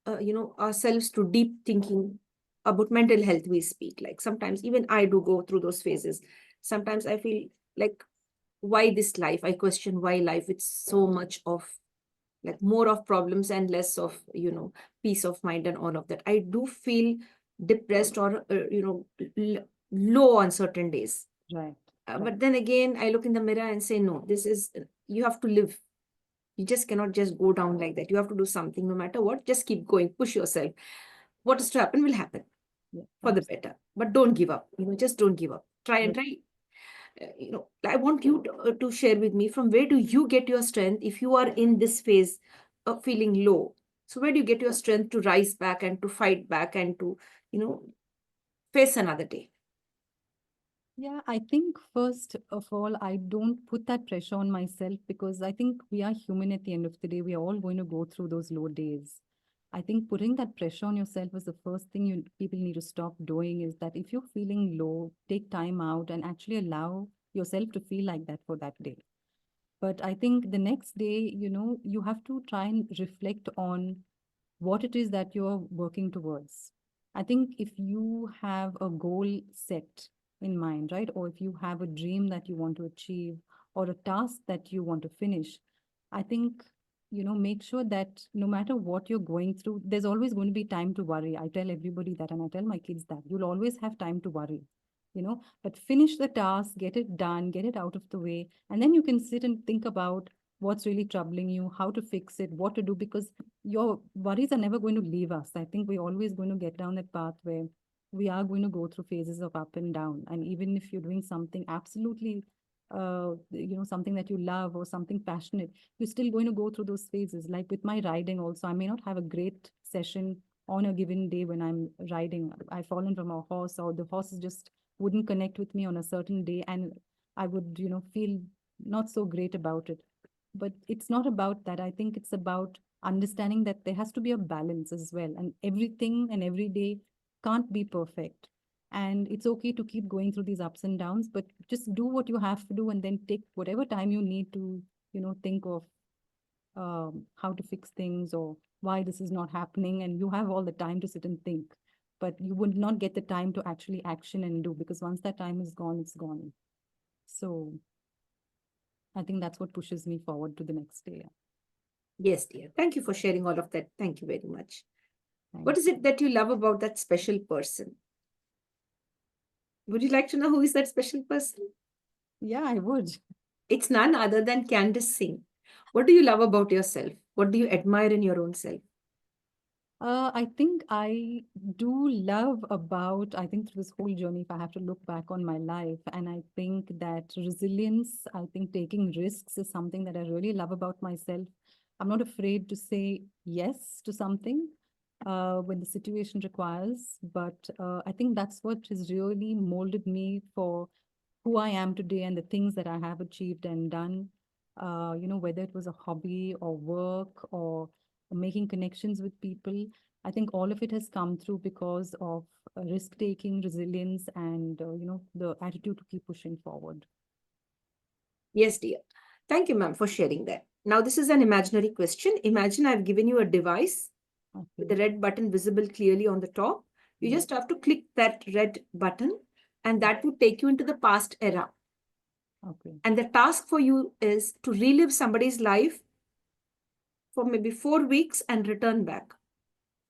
ourselves to deep thinking about mental health, we speak. Like sometimes even I do go through those phases. Sometimes I feel like, why this life? I question why life. It's so much of, like, more of problems and less of, peace of mind and all of that. I do feel depressed or, low on certain days. Right. Right. But then again, I look in the mirror and say, no, this is, you have to live. You just cannot just go down like that. You have to do something no matter what. Just keep going, push yourself. What is to happen will happen Yeah, for the better. But don't give up. Just don't give up. Try and try. I want you to share with me, from where do you get your strength if you are in this phase of feeling low? So where do you get your strength to rise back and to fight back and to, you know, face another day? Yeah, I think first of all, I don't put that pressure on myself because I think we are human at the end of the day. We are all going to go through those low days. I think putting that pressure on yourself is the first thing you people need to stop doing, is that if you're feeling low, take time out and actually allow yourself to feel like that for that day. But I think the next day, you have to try and reflect on what it is that you're working towards. I think if you have a goal set in mind, right, or if you have a dream that you want to achieve or a task that you want to finish, I think, make sure that no matter what you're going through, there's always going to be time to worry. I tell everybody that, and I tell my kids that you'll always have time to worry. But finish the task, get it done, get it out of the way, and then you can sit and think about what's really troubling you, how to fix it, what to do, because your worries are never going to leave us. I think we're always going to get down that path where we are going to go through phases of up and down. And even if you're doing something absolutely, something that you love or something passionate, you're still going to go through those phases. Like with my riding, also, I may not have a great session on a given day when I'm riding. I've fallen from a horse, or the horse just wouldn't connect with me on a certain day, and I would, feel not so great about it. But it's not about that. I think it's about understanding that there has to be a balance as well, and everything and every day can't be perfect, and it's okay to keep going through these ups and downs, but just do what you have to do and then take whatever time you need to think of how to fix things or why this is not happening, and you have all the time to sit and think, but you would not get the time to actually action and do, because once that time is gone, it's gone. So I think that's what pushes me forward to the next day. Yes, dear. Thank you for sharing all of that. Thank you very much. What Thank is it that you love about that special person? Would you like to know who is that special person? Yeah, I would. It's none other than Candace Singh. What do you love about yourself? What do you admire in your own self? I think I do love about, I think through this whole journey, if I have to look back on my life, and I think that resilience, I think taking risks is something that I really love about myself. I'm not afraid to say yes to something. when the situation requires. But I think that's what has really molded me for who I am today and the things that I have achieved and done. Whether it was a hobby or work or making connections with people, I think all of it has come through because of risk taking, resilience, and the attitude to keep pushing forward. Yes, dear. Thank you, ma'am, for sharing that. Now, this is an imaginary question. Imagine I've given you a device with Okay. the red button visible clearly on the top. You Yeah. just have to click that red button, and that would take you into the past era. Okay. And the task for you is to relive somebody's life for maybe 4 weeks and return back.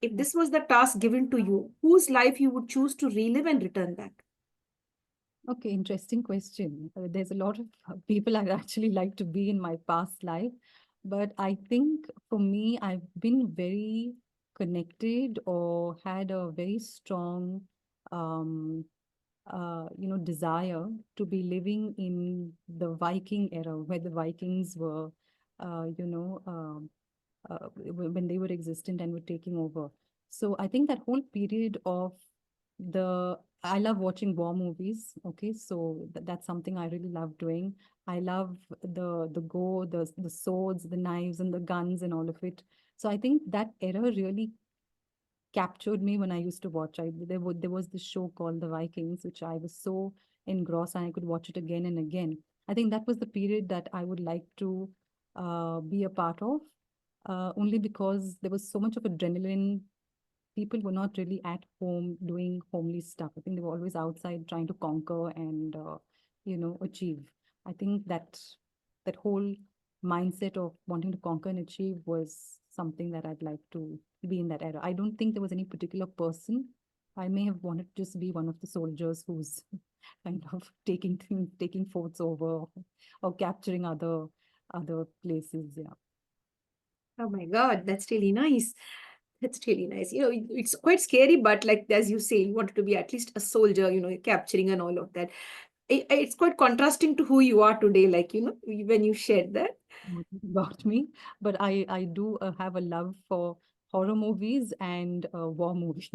If this was the task given to you, whose life you would choose to relive and return back? Okay, interesting question. There's a lot of people I'd actually like to be in my past life, but I think for me, I've been very connected or had a very strong, um, desire to be living in the Viking era, where the Vikings were, uh, you know, um, when they were existent and were taking over. So I think that whole period of the I love watching war movies. Okay, so that's something I really love doing. I love the gore, the swords, the knives, and the guns, and all of it. So I think that era really captured me when I used to watch. There was this show called The Vikings, which I was so engrossed and I could watch it again and again. I think that was the period that I would like to be a part of, only because there was so much of adrenaline. People were not really at home doing homely stuff. I think they were always outside trying to conquer and achieve. I think that whole mindset of wanting to conquer and achieve was something that I'd like to be in that era. I don't think there was any particular person. I may have wanted to just be one of the soldiers who's kind of taking forts over or capturing other places. Yeah. Oh my God, that's really nice. That's really nice. It's quite scary, but like as you say, you wanted to be at least a soldier, capturing and all of that. It's quite contrasting to who you are today, like, when you shared that. About me, but I do have a love for horror movies and war movies.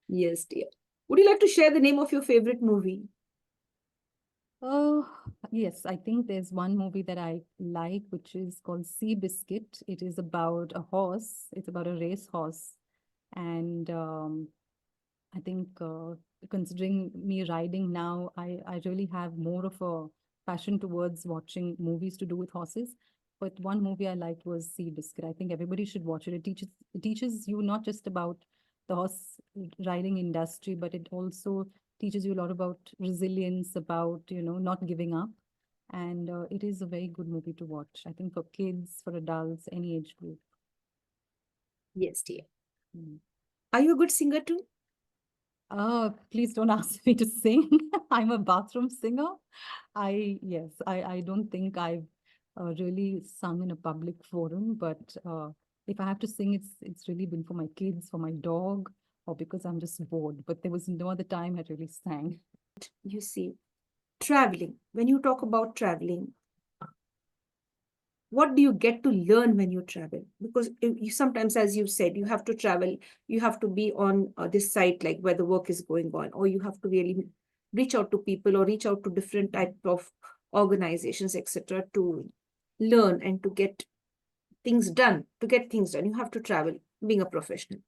Yes, dear. Would you like to share the name of your favorite movie? Oh, yes, I think there's one movie that I like, which is called Sea Biscuit. It is about a horse. It's about a race horse, and I think considering me riding now, I really have more of a passion towards watching movies to do with horses. But one movie I liked was Sea Biscuit. I think everybody should watch it. It teaches you not just about the horse riding industry, but it also teaches you a lot about resilience, about not giving up. And it is a very good movie to watch. I think for kids, for adults, any age group. Yes, dear. Mm. Are you a good singer too? Please don't ask me to sing. I'm a bathroom singer. Yes, I don't think I've really sung in a public forum, but if I have to sing, it's really been for my kids, for my dog, or because I'm just bored. But there was no other time I really sang. You see, traveling. When you talk about traveling, what do you get to learn when you travel? Because you sometimes, as you said, you have to travel, you have to be on this site, like where the work is going on, or you have to really reach out to people or reach out to different type of organizations, etc., to learn and to get things done. To get things done, you have to travel, being a professional.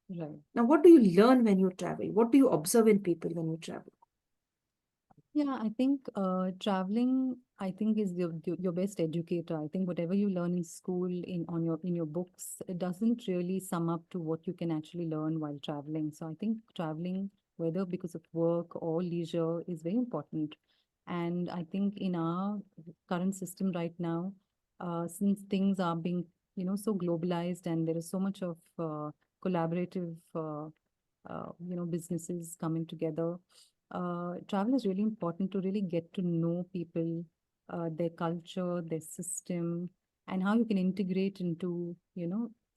Right. Now, what do you learn when you travel? What do you observe in people when you travel? Yeah, I think traveling, I think is your best educator. I think whatever you learn in school, in your books, it doesn't really sum up to what you can actually learn while traveling. So I think traveling, whether because of work or leisure, is very important. And I think in our current system right now, since things are being, so globalized and there is so much of collaborative businesses coming together. Travel is really important to really get to know people, their culture, their system, and how you can integrate into,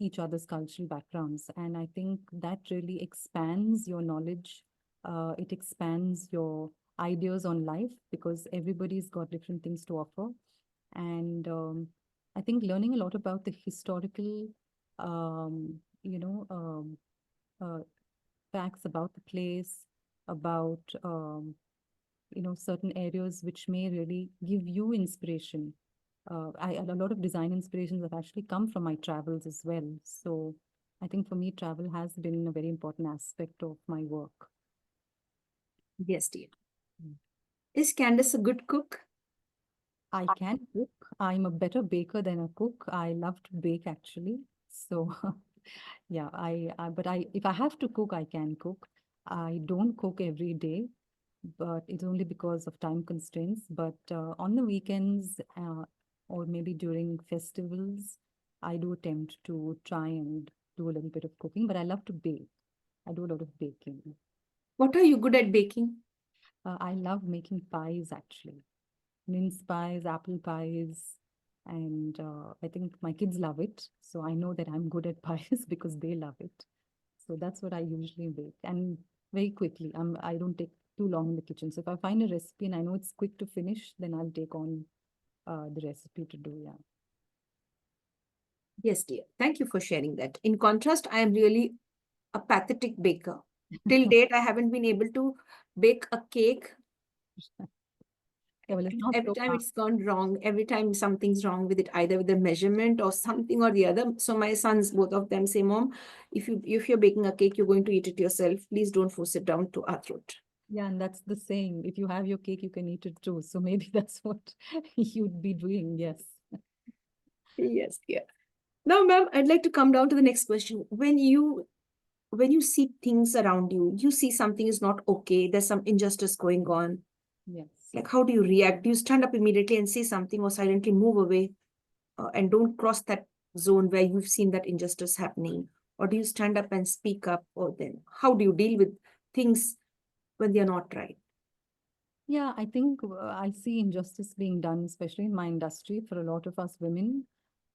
each other's cultural backgrounds. And I think that really expands your knowledge. It expands your ideas on life because everybody's got different things to offer. And I think learning a lot about the historical you know, uh, facts about the place, about certain areas which may really give you inspiration. A lot of design inspirations have actually come from my travels as well. So I think for me, travel has been a very important aspect of my work. Yes, dear. Mm. Is Candace a good cook? I can cook. I'm a better baker than a cook. I love to bake actually. So yeah, but if I have to cook, I can cook. I don't cook every day, but it's only because of time constraints. But on the weekends, or maybe during festivals, I do attempt to try and do a little bit of cooking, but I love to bake. I do a lot of baking. What are you good at baking? I love making pies actually. Mince pies, apple pies, and I think my kids love it. So I know that I'm good at pies because they love it. So that's what I usually bake, and very quickly. I don't take too long in the kitchen. So if I find a recipe and I know it's quick to finish, then I'll take on the recipe to do. Yeah. Yes, dear. Thank you for sharing that. In contrast, I am really a pathetic baker. Till date, I haven't been able to bake a cake. Yeah, well, it's And not every so time hard. it's gone wrong. Every time something's wrong with it, either with the measurement or something or the other. So my sons, both of them, say, "Mom, if you're baking a cake, you're going to eat it yourself. Please don't force it down to our throat." Yeah, and that's the saying. If you have your cake, you can eat it too. So maybe that's what you'd be doing. Yes. Yes, dear. Now, ma'am, I'd like to come down to the next question. When you see things around you, you see something is not okay. There's some injustice going on. Yes. Like, how do you react? Do you stand up immediately and say something, or silently move away and don't cross that zone where you've seen that injustice happening? Or do you stand up and speak up? Or then how do you deal with things when they're not right? Yeah, I think I see injustice being done, especially in my industry, for a lot of us women.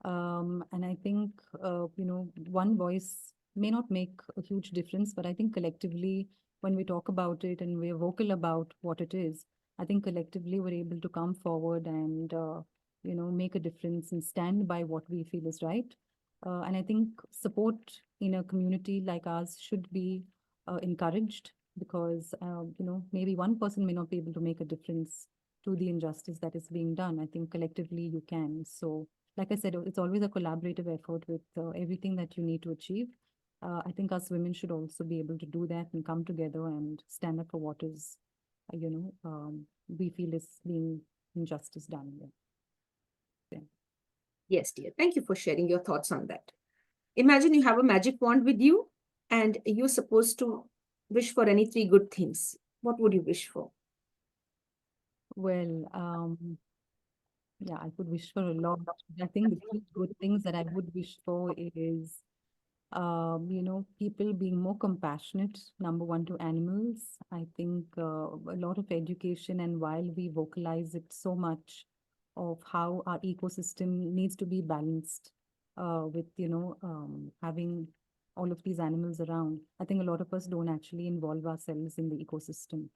And I think, one voice may not make a huge difference, but I think collectively, when we talk about it and we're vocal about what it is, I think collectively we're able to come forward and, make a difference and stand by what we feel is right. And I think support in a community like ours should be encouraged because maybe one person may not be able to make a difference to the injustice that is being done. I think collectively you can. So like I said, it's always a collaborative effort with everything that you need to achieve. I think us women should also be able to do that and come together and stand up for what is we feel is being injustice done. Yeah. Yes, dear. Thank you for sharing your thoughts on that. Imagine you have a magic wand with you and you're supposed to wish for any three good things. What would you wish for? Well, yeah, I could wish for a lot. I think the three good things that I would wish for is people being more compassionate, number one, to animals. I think a lot of education, and while we vocalize it so much of how our ecosystem needs to be balanced with, having all of these animals around, I think a lot of us don't actually involve ourselves in the ecosystem.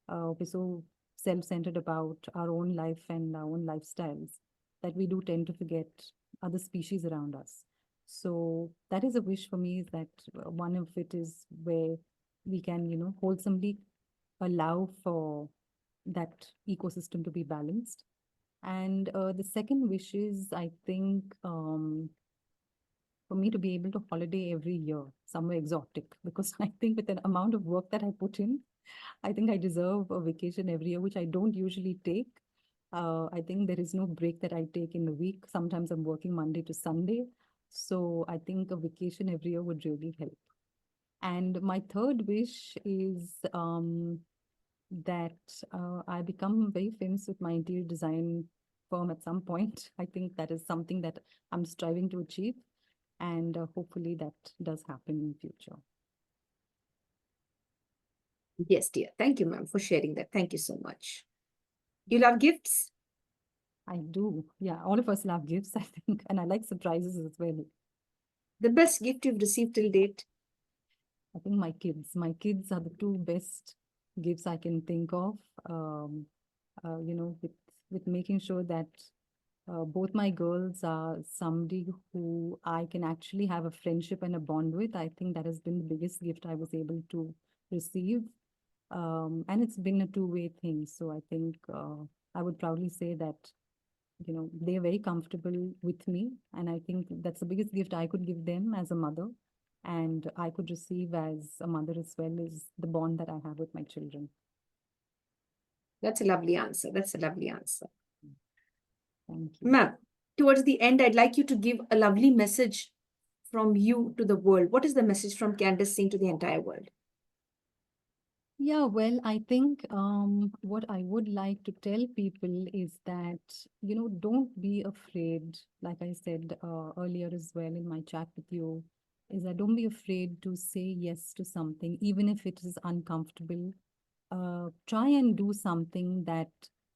We're so self-centered about our own life and our own lifestyles that we do tend to forget other species around us. So that is a wish for me, is that one of it is where we can, wholesomely allow for that ecosystem to be balanced. And the second wish is, I think, for me to be able to holiday every year somewhere exotic, because I think with the amount of work that I put in, I think I deserve a vacation every year, which I don't usually take. I think there is no break that I take in the week. Sometimes I'm working Monday to Sunday. So I think a vacation every year would really help. And my third wish is that I become very famous with my interior design firm at some point. I think that is something that I'm striving to achieve. And hopefully that does happen in the future. Yes, dear. Thank you, ma'am, for sharing that. Thank you so much. You love gifts? I do. Yeah, all of us love gifts, I think. And I like surprises as well. The best gift you've received till date? I think my kids. My kids are the two best gifts I can think of. Um, with making sure that Both my girls are somebody who I can actually have a friendship and a bond with. I think that has been the biggest gift I was able to receive. And it's been a two-way thing. So I think I would proudly say that, they are very comfortable with me. And I think that's the biggest gift I could give them as a mother. And I could receive as a mother as well, is the bond that I have with my children. That's a lovely answer. That's a lovely answer. Thank you. Ma'am, towards the end, I'd like you to give a lovely message from you to the world. What is the message from Candace Singh to the entire world? Yeah, well, I think what I would like to tell people is that, don't be afraid, like I said earlier as well in my chat with you, is that don't be afraid to say yes to something, even if it is uncomfortable. Try and do something that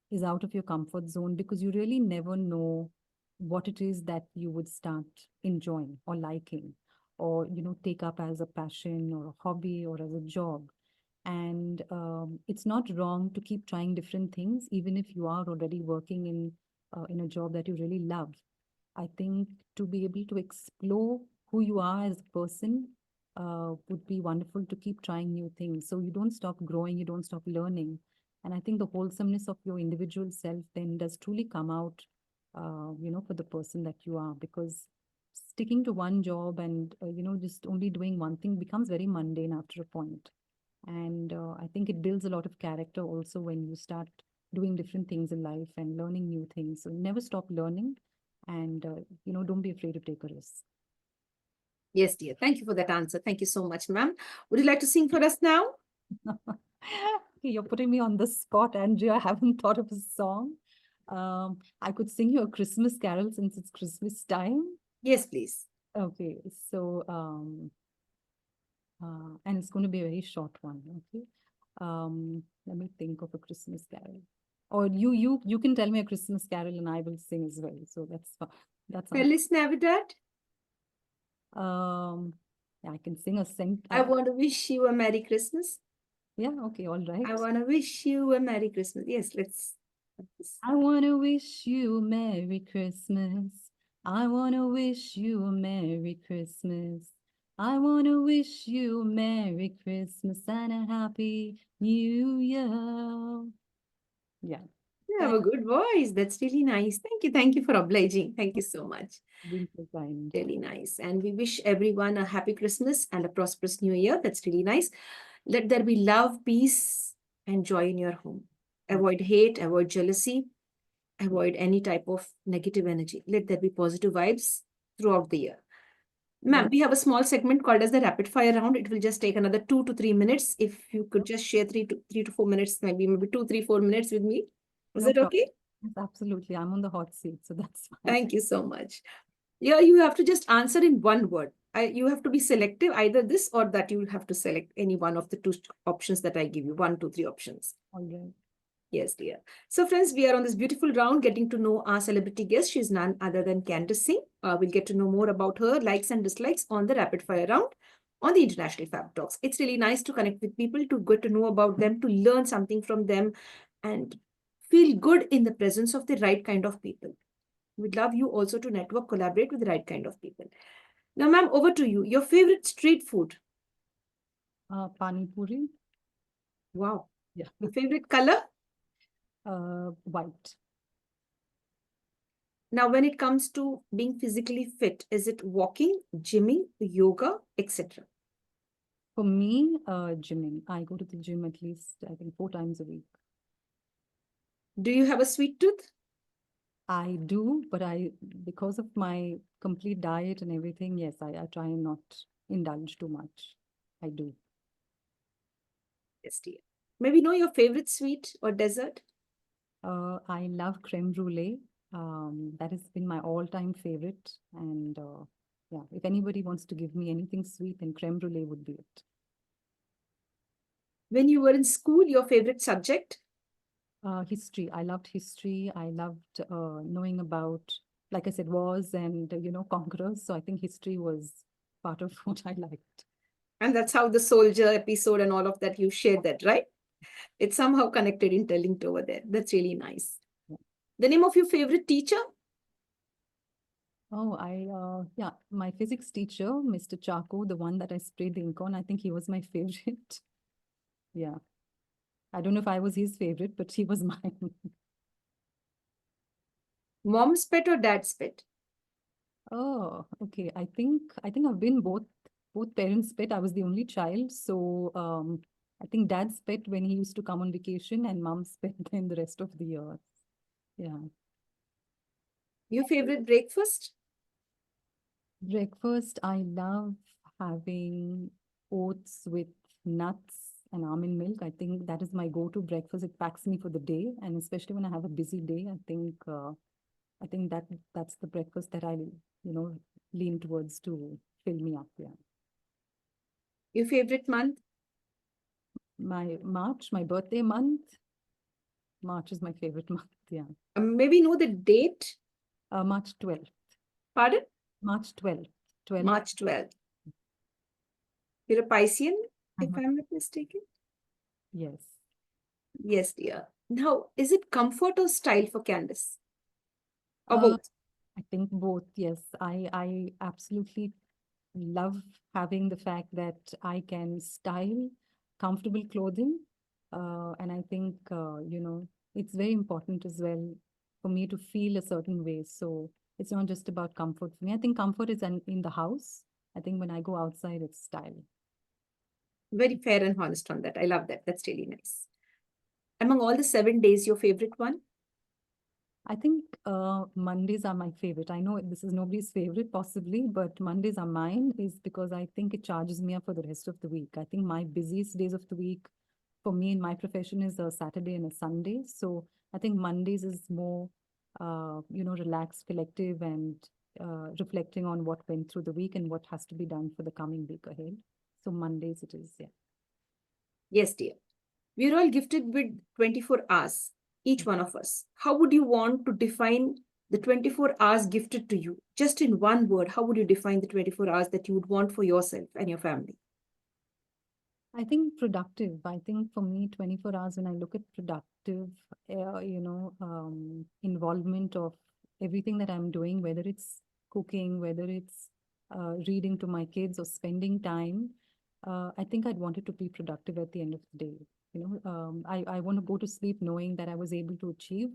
is out of your comfort zone, because you really never know what it is that you would start enjoying or liking, or, take up as a passion or a hobby or as a job. And it's not wrong to keep trying different things, even if you are already working in a job that you really love. I think to be able to explore who you are as a person would be wonderful, to keep trying new things. So you don't stop growing, you don't stop learning. And I think the wholesomeness of your individual self then does truly come out, for the person that you are. Because sticking to one job and, just only doing one thing becomes very mundane after a point. And I think it builds a lot of character also when you start doing different things in life and learning new things. So never stop learning, and, don't be afraid to take a risk. Yes, dear. Thank you for that answer. Thank you so much, ma'am. Would you like to sing for us now? You're putting me on the spot, Andrea. I haven't thought of a song. I could sing you a Christmas carol since it's Christmas time. Yes, please. Okay, so and it's going to be a very short one. Okay, let me think of a Christmas carol. Or you can tell me a Christmas carol and I will sing as well. So that's something. Feliz Navidad. Yeah, I can sing a sing. I want to wish you a Merry Christmas. Yeah, okay, all right. I want to wish you a Merry Christmas. Yes, let's. I want to wish you a Merry Christmas. I want to wish you a Merry Christmas. I want to wish you a Merry Christmas and a Happy New Year. Yeah. You have a good voice. That's really nice. Thank you. Thank you for obliging. Thank you so much. Being so kind. Really nice. And we wish everyone a happy Christmas and a prosperous new year. That's really nice. Let there be love, peace, and joy in your home. Avoid hate, avoid jealousy, avoid any type of negative energy. Let there be positive vibes throughout the year. Ma'am, we have a small segment called as the rapid fire round. It will just take another 2 to 3 minutes. If you could just share 3 to 4 minutes, maybe 2, 3, 4 minutes with me. Is No that problem. okay? Yes, absolutely. I'm on the hot seat, so that's fine. Thank you so much. Yeah, you have to just answer in one word. You have to be selective, either this or that. You have to select any one of the two options that I give you, 1, 2, 3 options. All right. Yes, dear. So, friends, we are on this beautiful round getting to know our celebrity guest. She's none other than Candace Singh. We'll get to know more about her likes and dislikes on the rapid fire round on the International Fab Talks. It's really nice to connect with people, to get to know about them, to learn something from them, and feel good in the presence of the right kind of people. We'd love you also to network, collaborate with the right kind of people. Now, ma'am, over to you. Your favorite street food? Pani puri. Wow. Yeah. Your favorite color? White. Now, when it comes to being physically fit, is it walking, gymming, yoga, etc.? For me, gymming. I go to the gym at least, I think, 4 times a week. Do you have a sweet tooth? I do, but because of my complete diet and everything, yes, I try and not indulge too much. I do. Yes, dear. Maybe know your favorite sweet or dessert? I love creme brulee. That has been my all-time favorite. And yeah, if anybody wants to give me anything sweet, then creme brulee would be it. When you were in school, your favorite subject? History. I loved history. I loved knowing about, like I said, wars and, conquerors. So I think history was part of what I liked. And that's how the soldier episode and all of that, you shared that, right? It's somehow connected, interlinked over there. That's really nice. Yeah. The name of your favorite teacher? Oh, yeah, my physics teacher, Mr. Chaco, the one that I sprayed the ink on, I think he was my favorite. Yeah. I don't know if I was his favorite, but he was mine. Mom's pet or dad's pet? Oh, okay. I think I've been both parents' pet. I was the only child, so I think dad's pet when he used to come on vacation, and mom's pet then the rest of the year. Yeah. Your favorite breakfast? Breakfast, I love having oats with nuts and almond milk. I think that is my go-to breakfast. It packs me for the day, and especially when I have a busy day, I think that's the breakfast that lean towards to fill me up. Yeah. Your favorite month? My birthday month. March is my favorite month. Yeah. Maybe know the date. March 12th. Pardon? March 12th. 12th. March 12th. You're a Piscean, if Uh-huh. I'm not mistaken. Yes. Yes, dear. Now, is it comfort or style for Candace? Or Uh, both? I think both. Yes. I absolutely love having the fact that I can style comfortable clothing. And I think, it's very important as well for me to feel a certain way. So it's not just about comfort for me. I think comfort is in the house. I think when I go outside, it's style. Very fair and honest on that. I love that. That's really nice. Among all the 7 days, your favorite one? I think Mondays are my favorite. I know this is nobody's favorite, possibly, but Mondays are mine is because I think it charges me up for the rest of the week. I think my busiest days of the week for me in my profession is a Saturday and a Sunday. So I think Mondays is more, relaxed, collective, and reflecting on what went through the week and what has to be done for the coming week ahead. So Mondays it is, yeah. Yes, dear. We're all gifted with 24 hours, each one of us. How would you want to define the 24 hours gifted to you? Just in one word, how would you define the 24 hours that you would want for yourself and your family? I think productive. I think for me, 24 hours, when I look at productive, involvement of everything that I'm doing, whether it's cooking, whether it's reading to my kids or spending time, I think I'd want it to be productive at the end of the day. I want to go to sleep knowing that I was able to achieve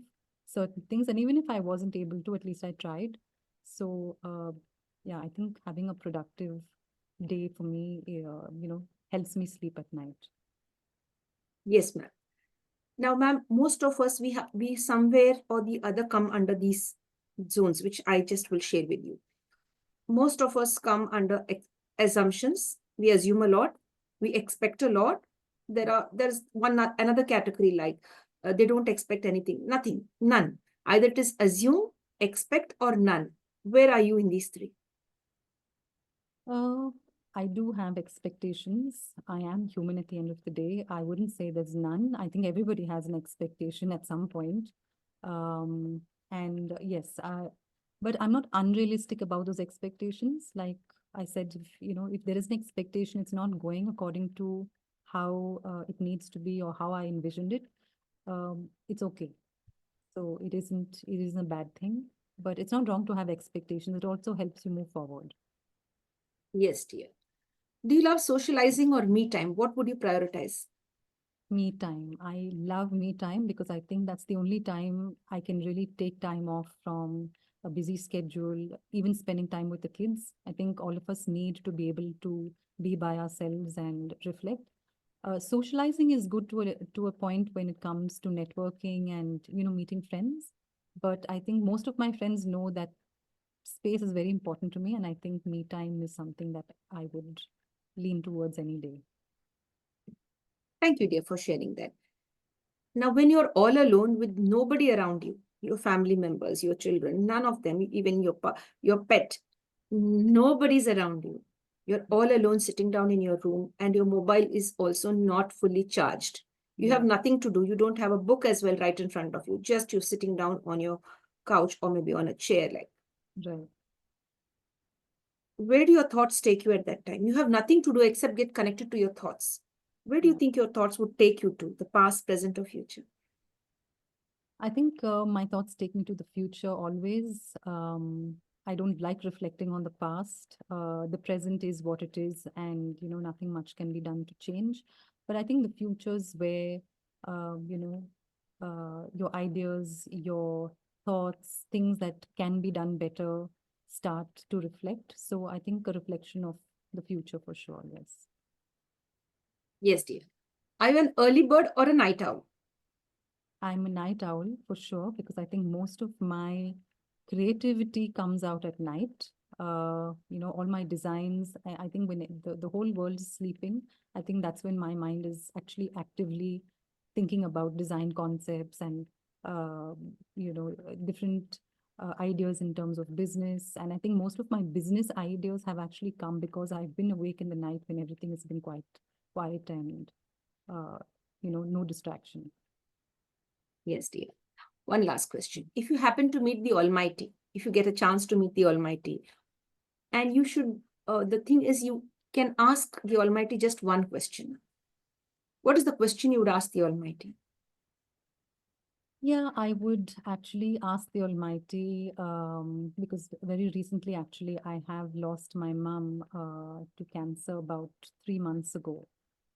certain things. And even if I wasn't able to, at least I tried. So, yeah, I think having a productive day for me, helps me sleep at night. Yes, ma'am. Now, ma'am, most of us we somewhere or the other come under these zones, which I just will share with you. Most of us come under assumptions. We assume a lot. We expect a lot. There's one another category like they don't expect anything, nothing, none. Either it is assume, expect, or none. Where are you in these three? Uh, I do have expectations. I am human at the end of the day. I wouldn't say there's none. I think everybody has an expectation at some point. Um, and yes, but I'm not unrealistic about those expectations. Like I said, if there is an expectation, it's not going according to how it needs to be or how I envisioned it. It's okay. So it isn't a bad thing, but it's not wrong to have expectations. It also helps you move forward. Yes, dear. Do you love socializing or me time? What would you prioritize? Me time. I love me time because I think that's the only time I can really take time off from a busy schedule, even spending time with the kids. I think all of us need to be able to be by ourselves and reflect. Socializing is good to a point when it comes to networking and meeting friends. But I think most of my friends know that space is very important to me, and I think me time is something that I would lean towards any day. Thank you, dear, for sharing that. Now, when you're all alone with nobody around you, your family members, your children, none of them, even your pet, nobody's around you. You're all alone sitting down in your room, and your mobile is also not fully charged. You have Right, nothing to do. You don't have a book as well right in front of you. Just you sitting down on your couch or maybe on a chair. Like, right. where do your thoughts take you at that time? You have nothing to do except get connected to your thoughts. Where do you Yeah. think your thoughts would take you to? The past, present, or future? I think my thoughts take me to the future always. I don't like reflecting on the past. The present is what it is, and nothing much can be done to change. But I think the future's where your ideas, your thoughts, things that can be done better start to reflect. So I think a reflection of the future for sure, yes. Yes, dear. Are you an early bird or a night owl? I'm a night owl for sure, because I think most of my creativity comes out at night. All my designs, I think when the whole world is sleeping, I think that's when my mind is actually actively thinking about design concepts and, different ideas in terms of business. And I think most of my business ideas have actually come because I've been awake in the night when everything has been quite quiet and, uh, no distraction. Yes, dear. One last question. If you happen to meet the Almighty, if you get a chance to meet the Almighty, and you should, the thing is, you can ask the Almighty just one question. What is the question you would ask the Almighty? Yeah, I would actually ask the Almighty, because very recently, actually, I have lost my mum to cancer about 3 months ago.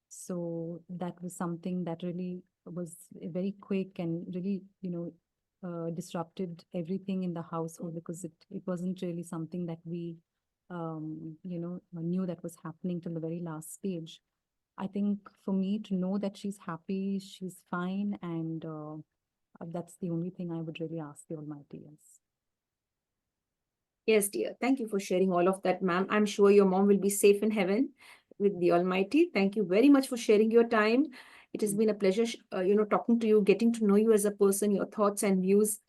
So that was something that really was very quick and really, disrupted everything in the household, because it wasn't really something that we, knew that was happening till the very last stage. I think for me to know that she's happy, she's fine, and that's the only thing I would really ask the Almighty. Yes. Yes, dear. Thank you for sharing all of that, ma'am. I'm sure your mom will be safe in heaven with the Almighty. Thank you very much for sharing your time. It has been a pleasure, talking to you, getting to know you as a person, your thoughts and views.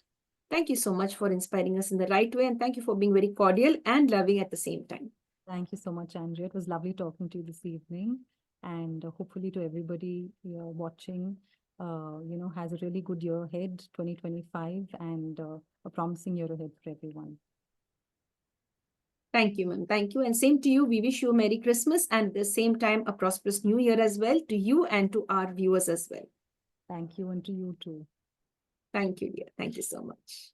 Thank you so much for inspiring us in the right way. And thank you for being very cordial and loving at the same time. Thank you so much, Andrea. It was lovely talking to you this evening. And hopefully to everybody watching, has a really good year ahead, 2025, and a promising year ahead for everyone. Thank you, ma'am. Thank you. And same to you. We wish you a Merry Christmas and at the same time a prosperous New Year as well to you and to our viewers as well. Thank you, and to you too. Thank you, dear. Thank you so much.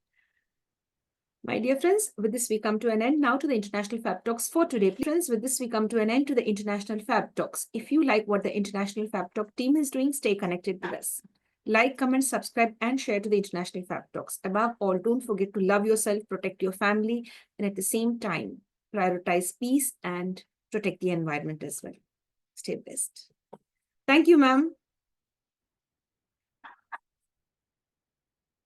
My dear friends, with this we come to an end now to the International Fab Talks for today. Friends, with this we come to an end to the International Fab Talks. If you like what the International Fab Talk team is doing, stay connected with us. Like, comment, subscribe, and share to the International Fab Talks. Above all, don't forget to love yourself, protect your family, and at the same time, prioritize peace and protect the environment as well. Stay blessed. Thank you, ma'am.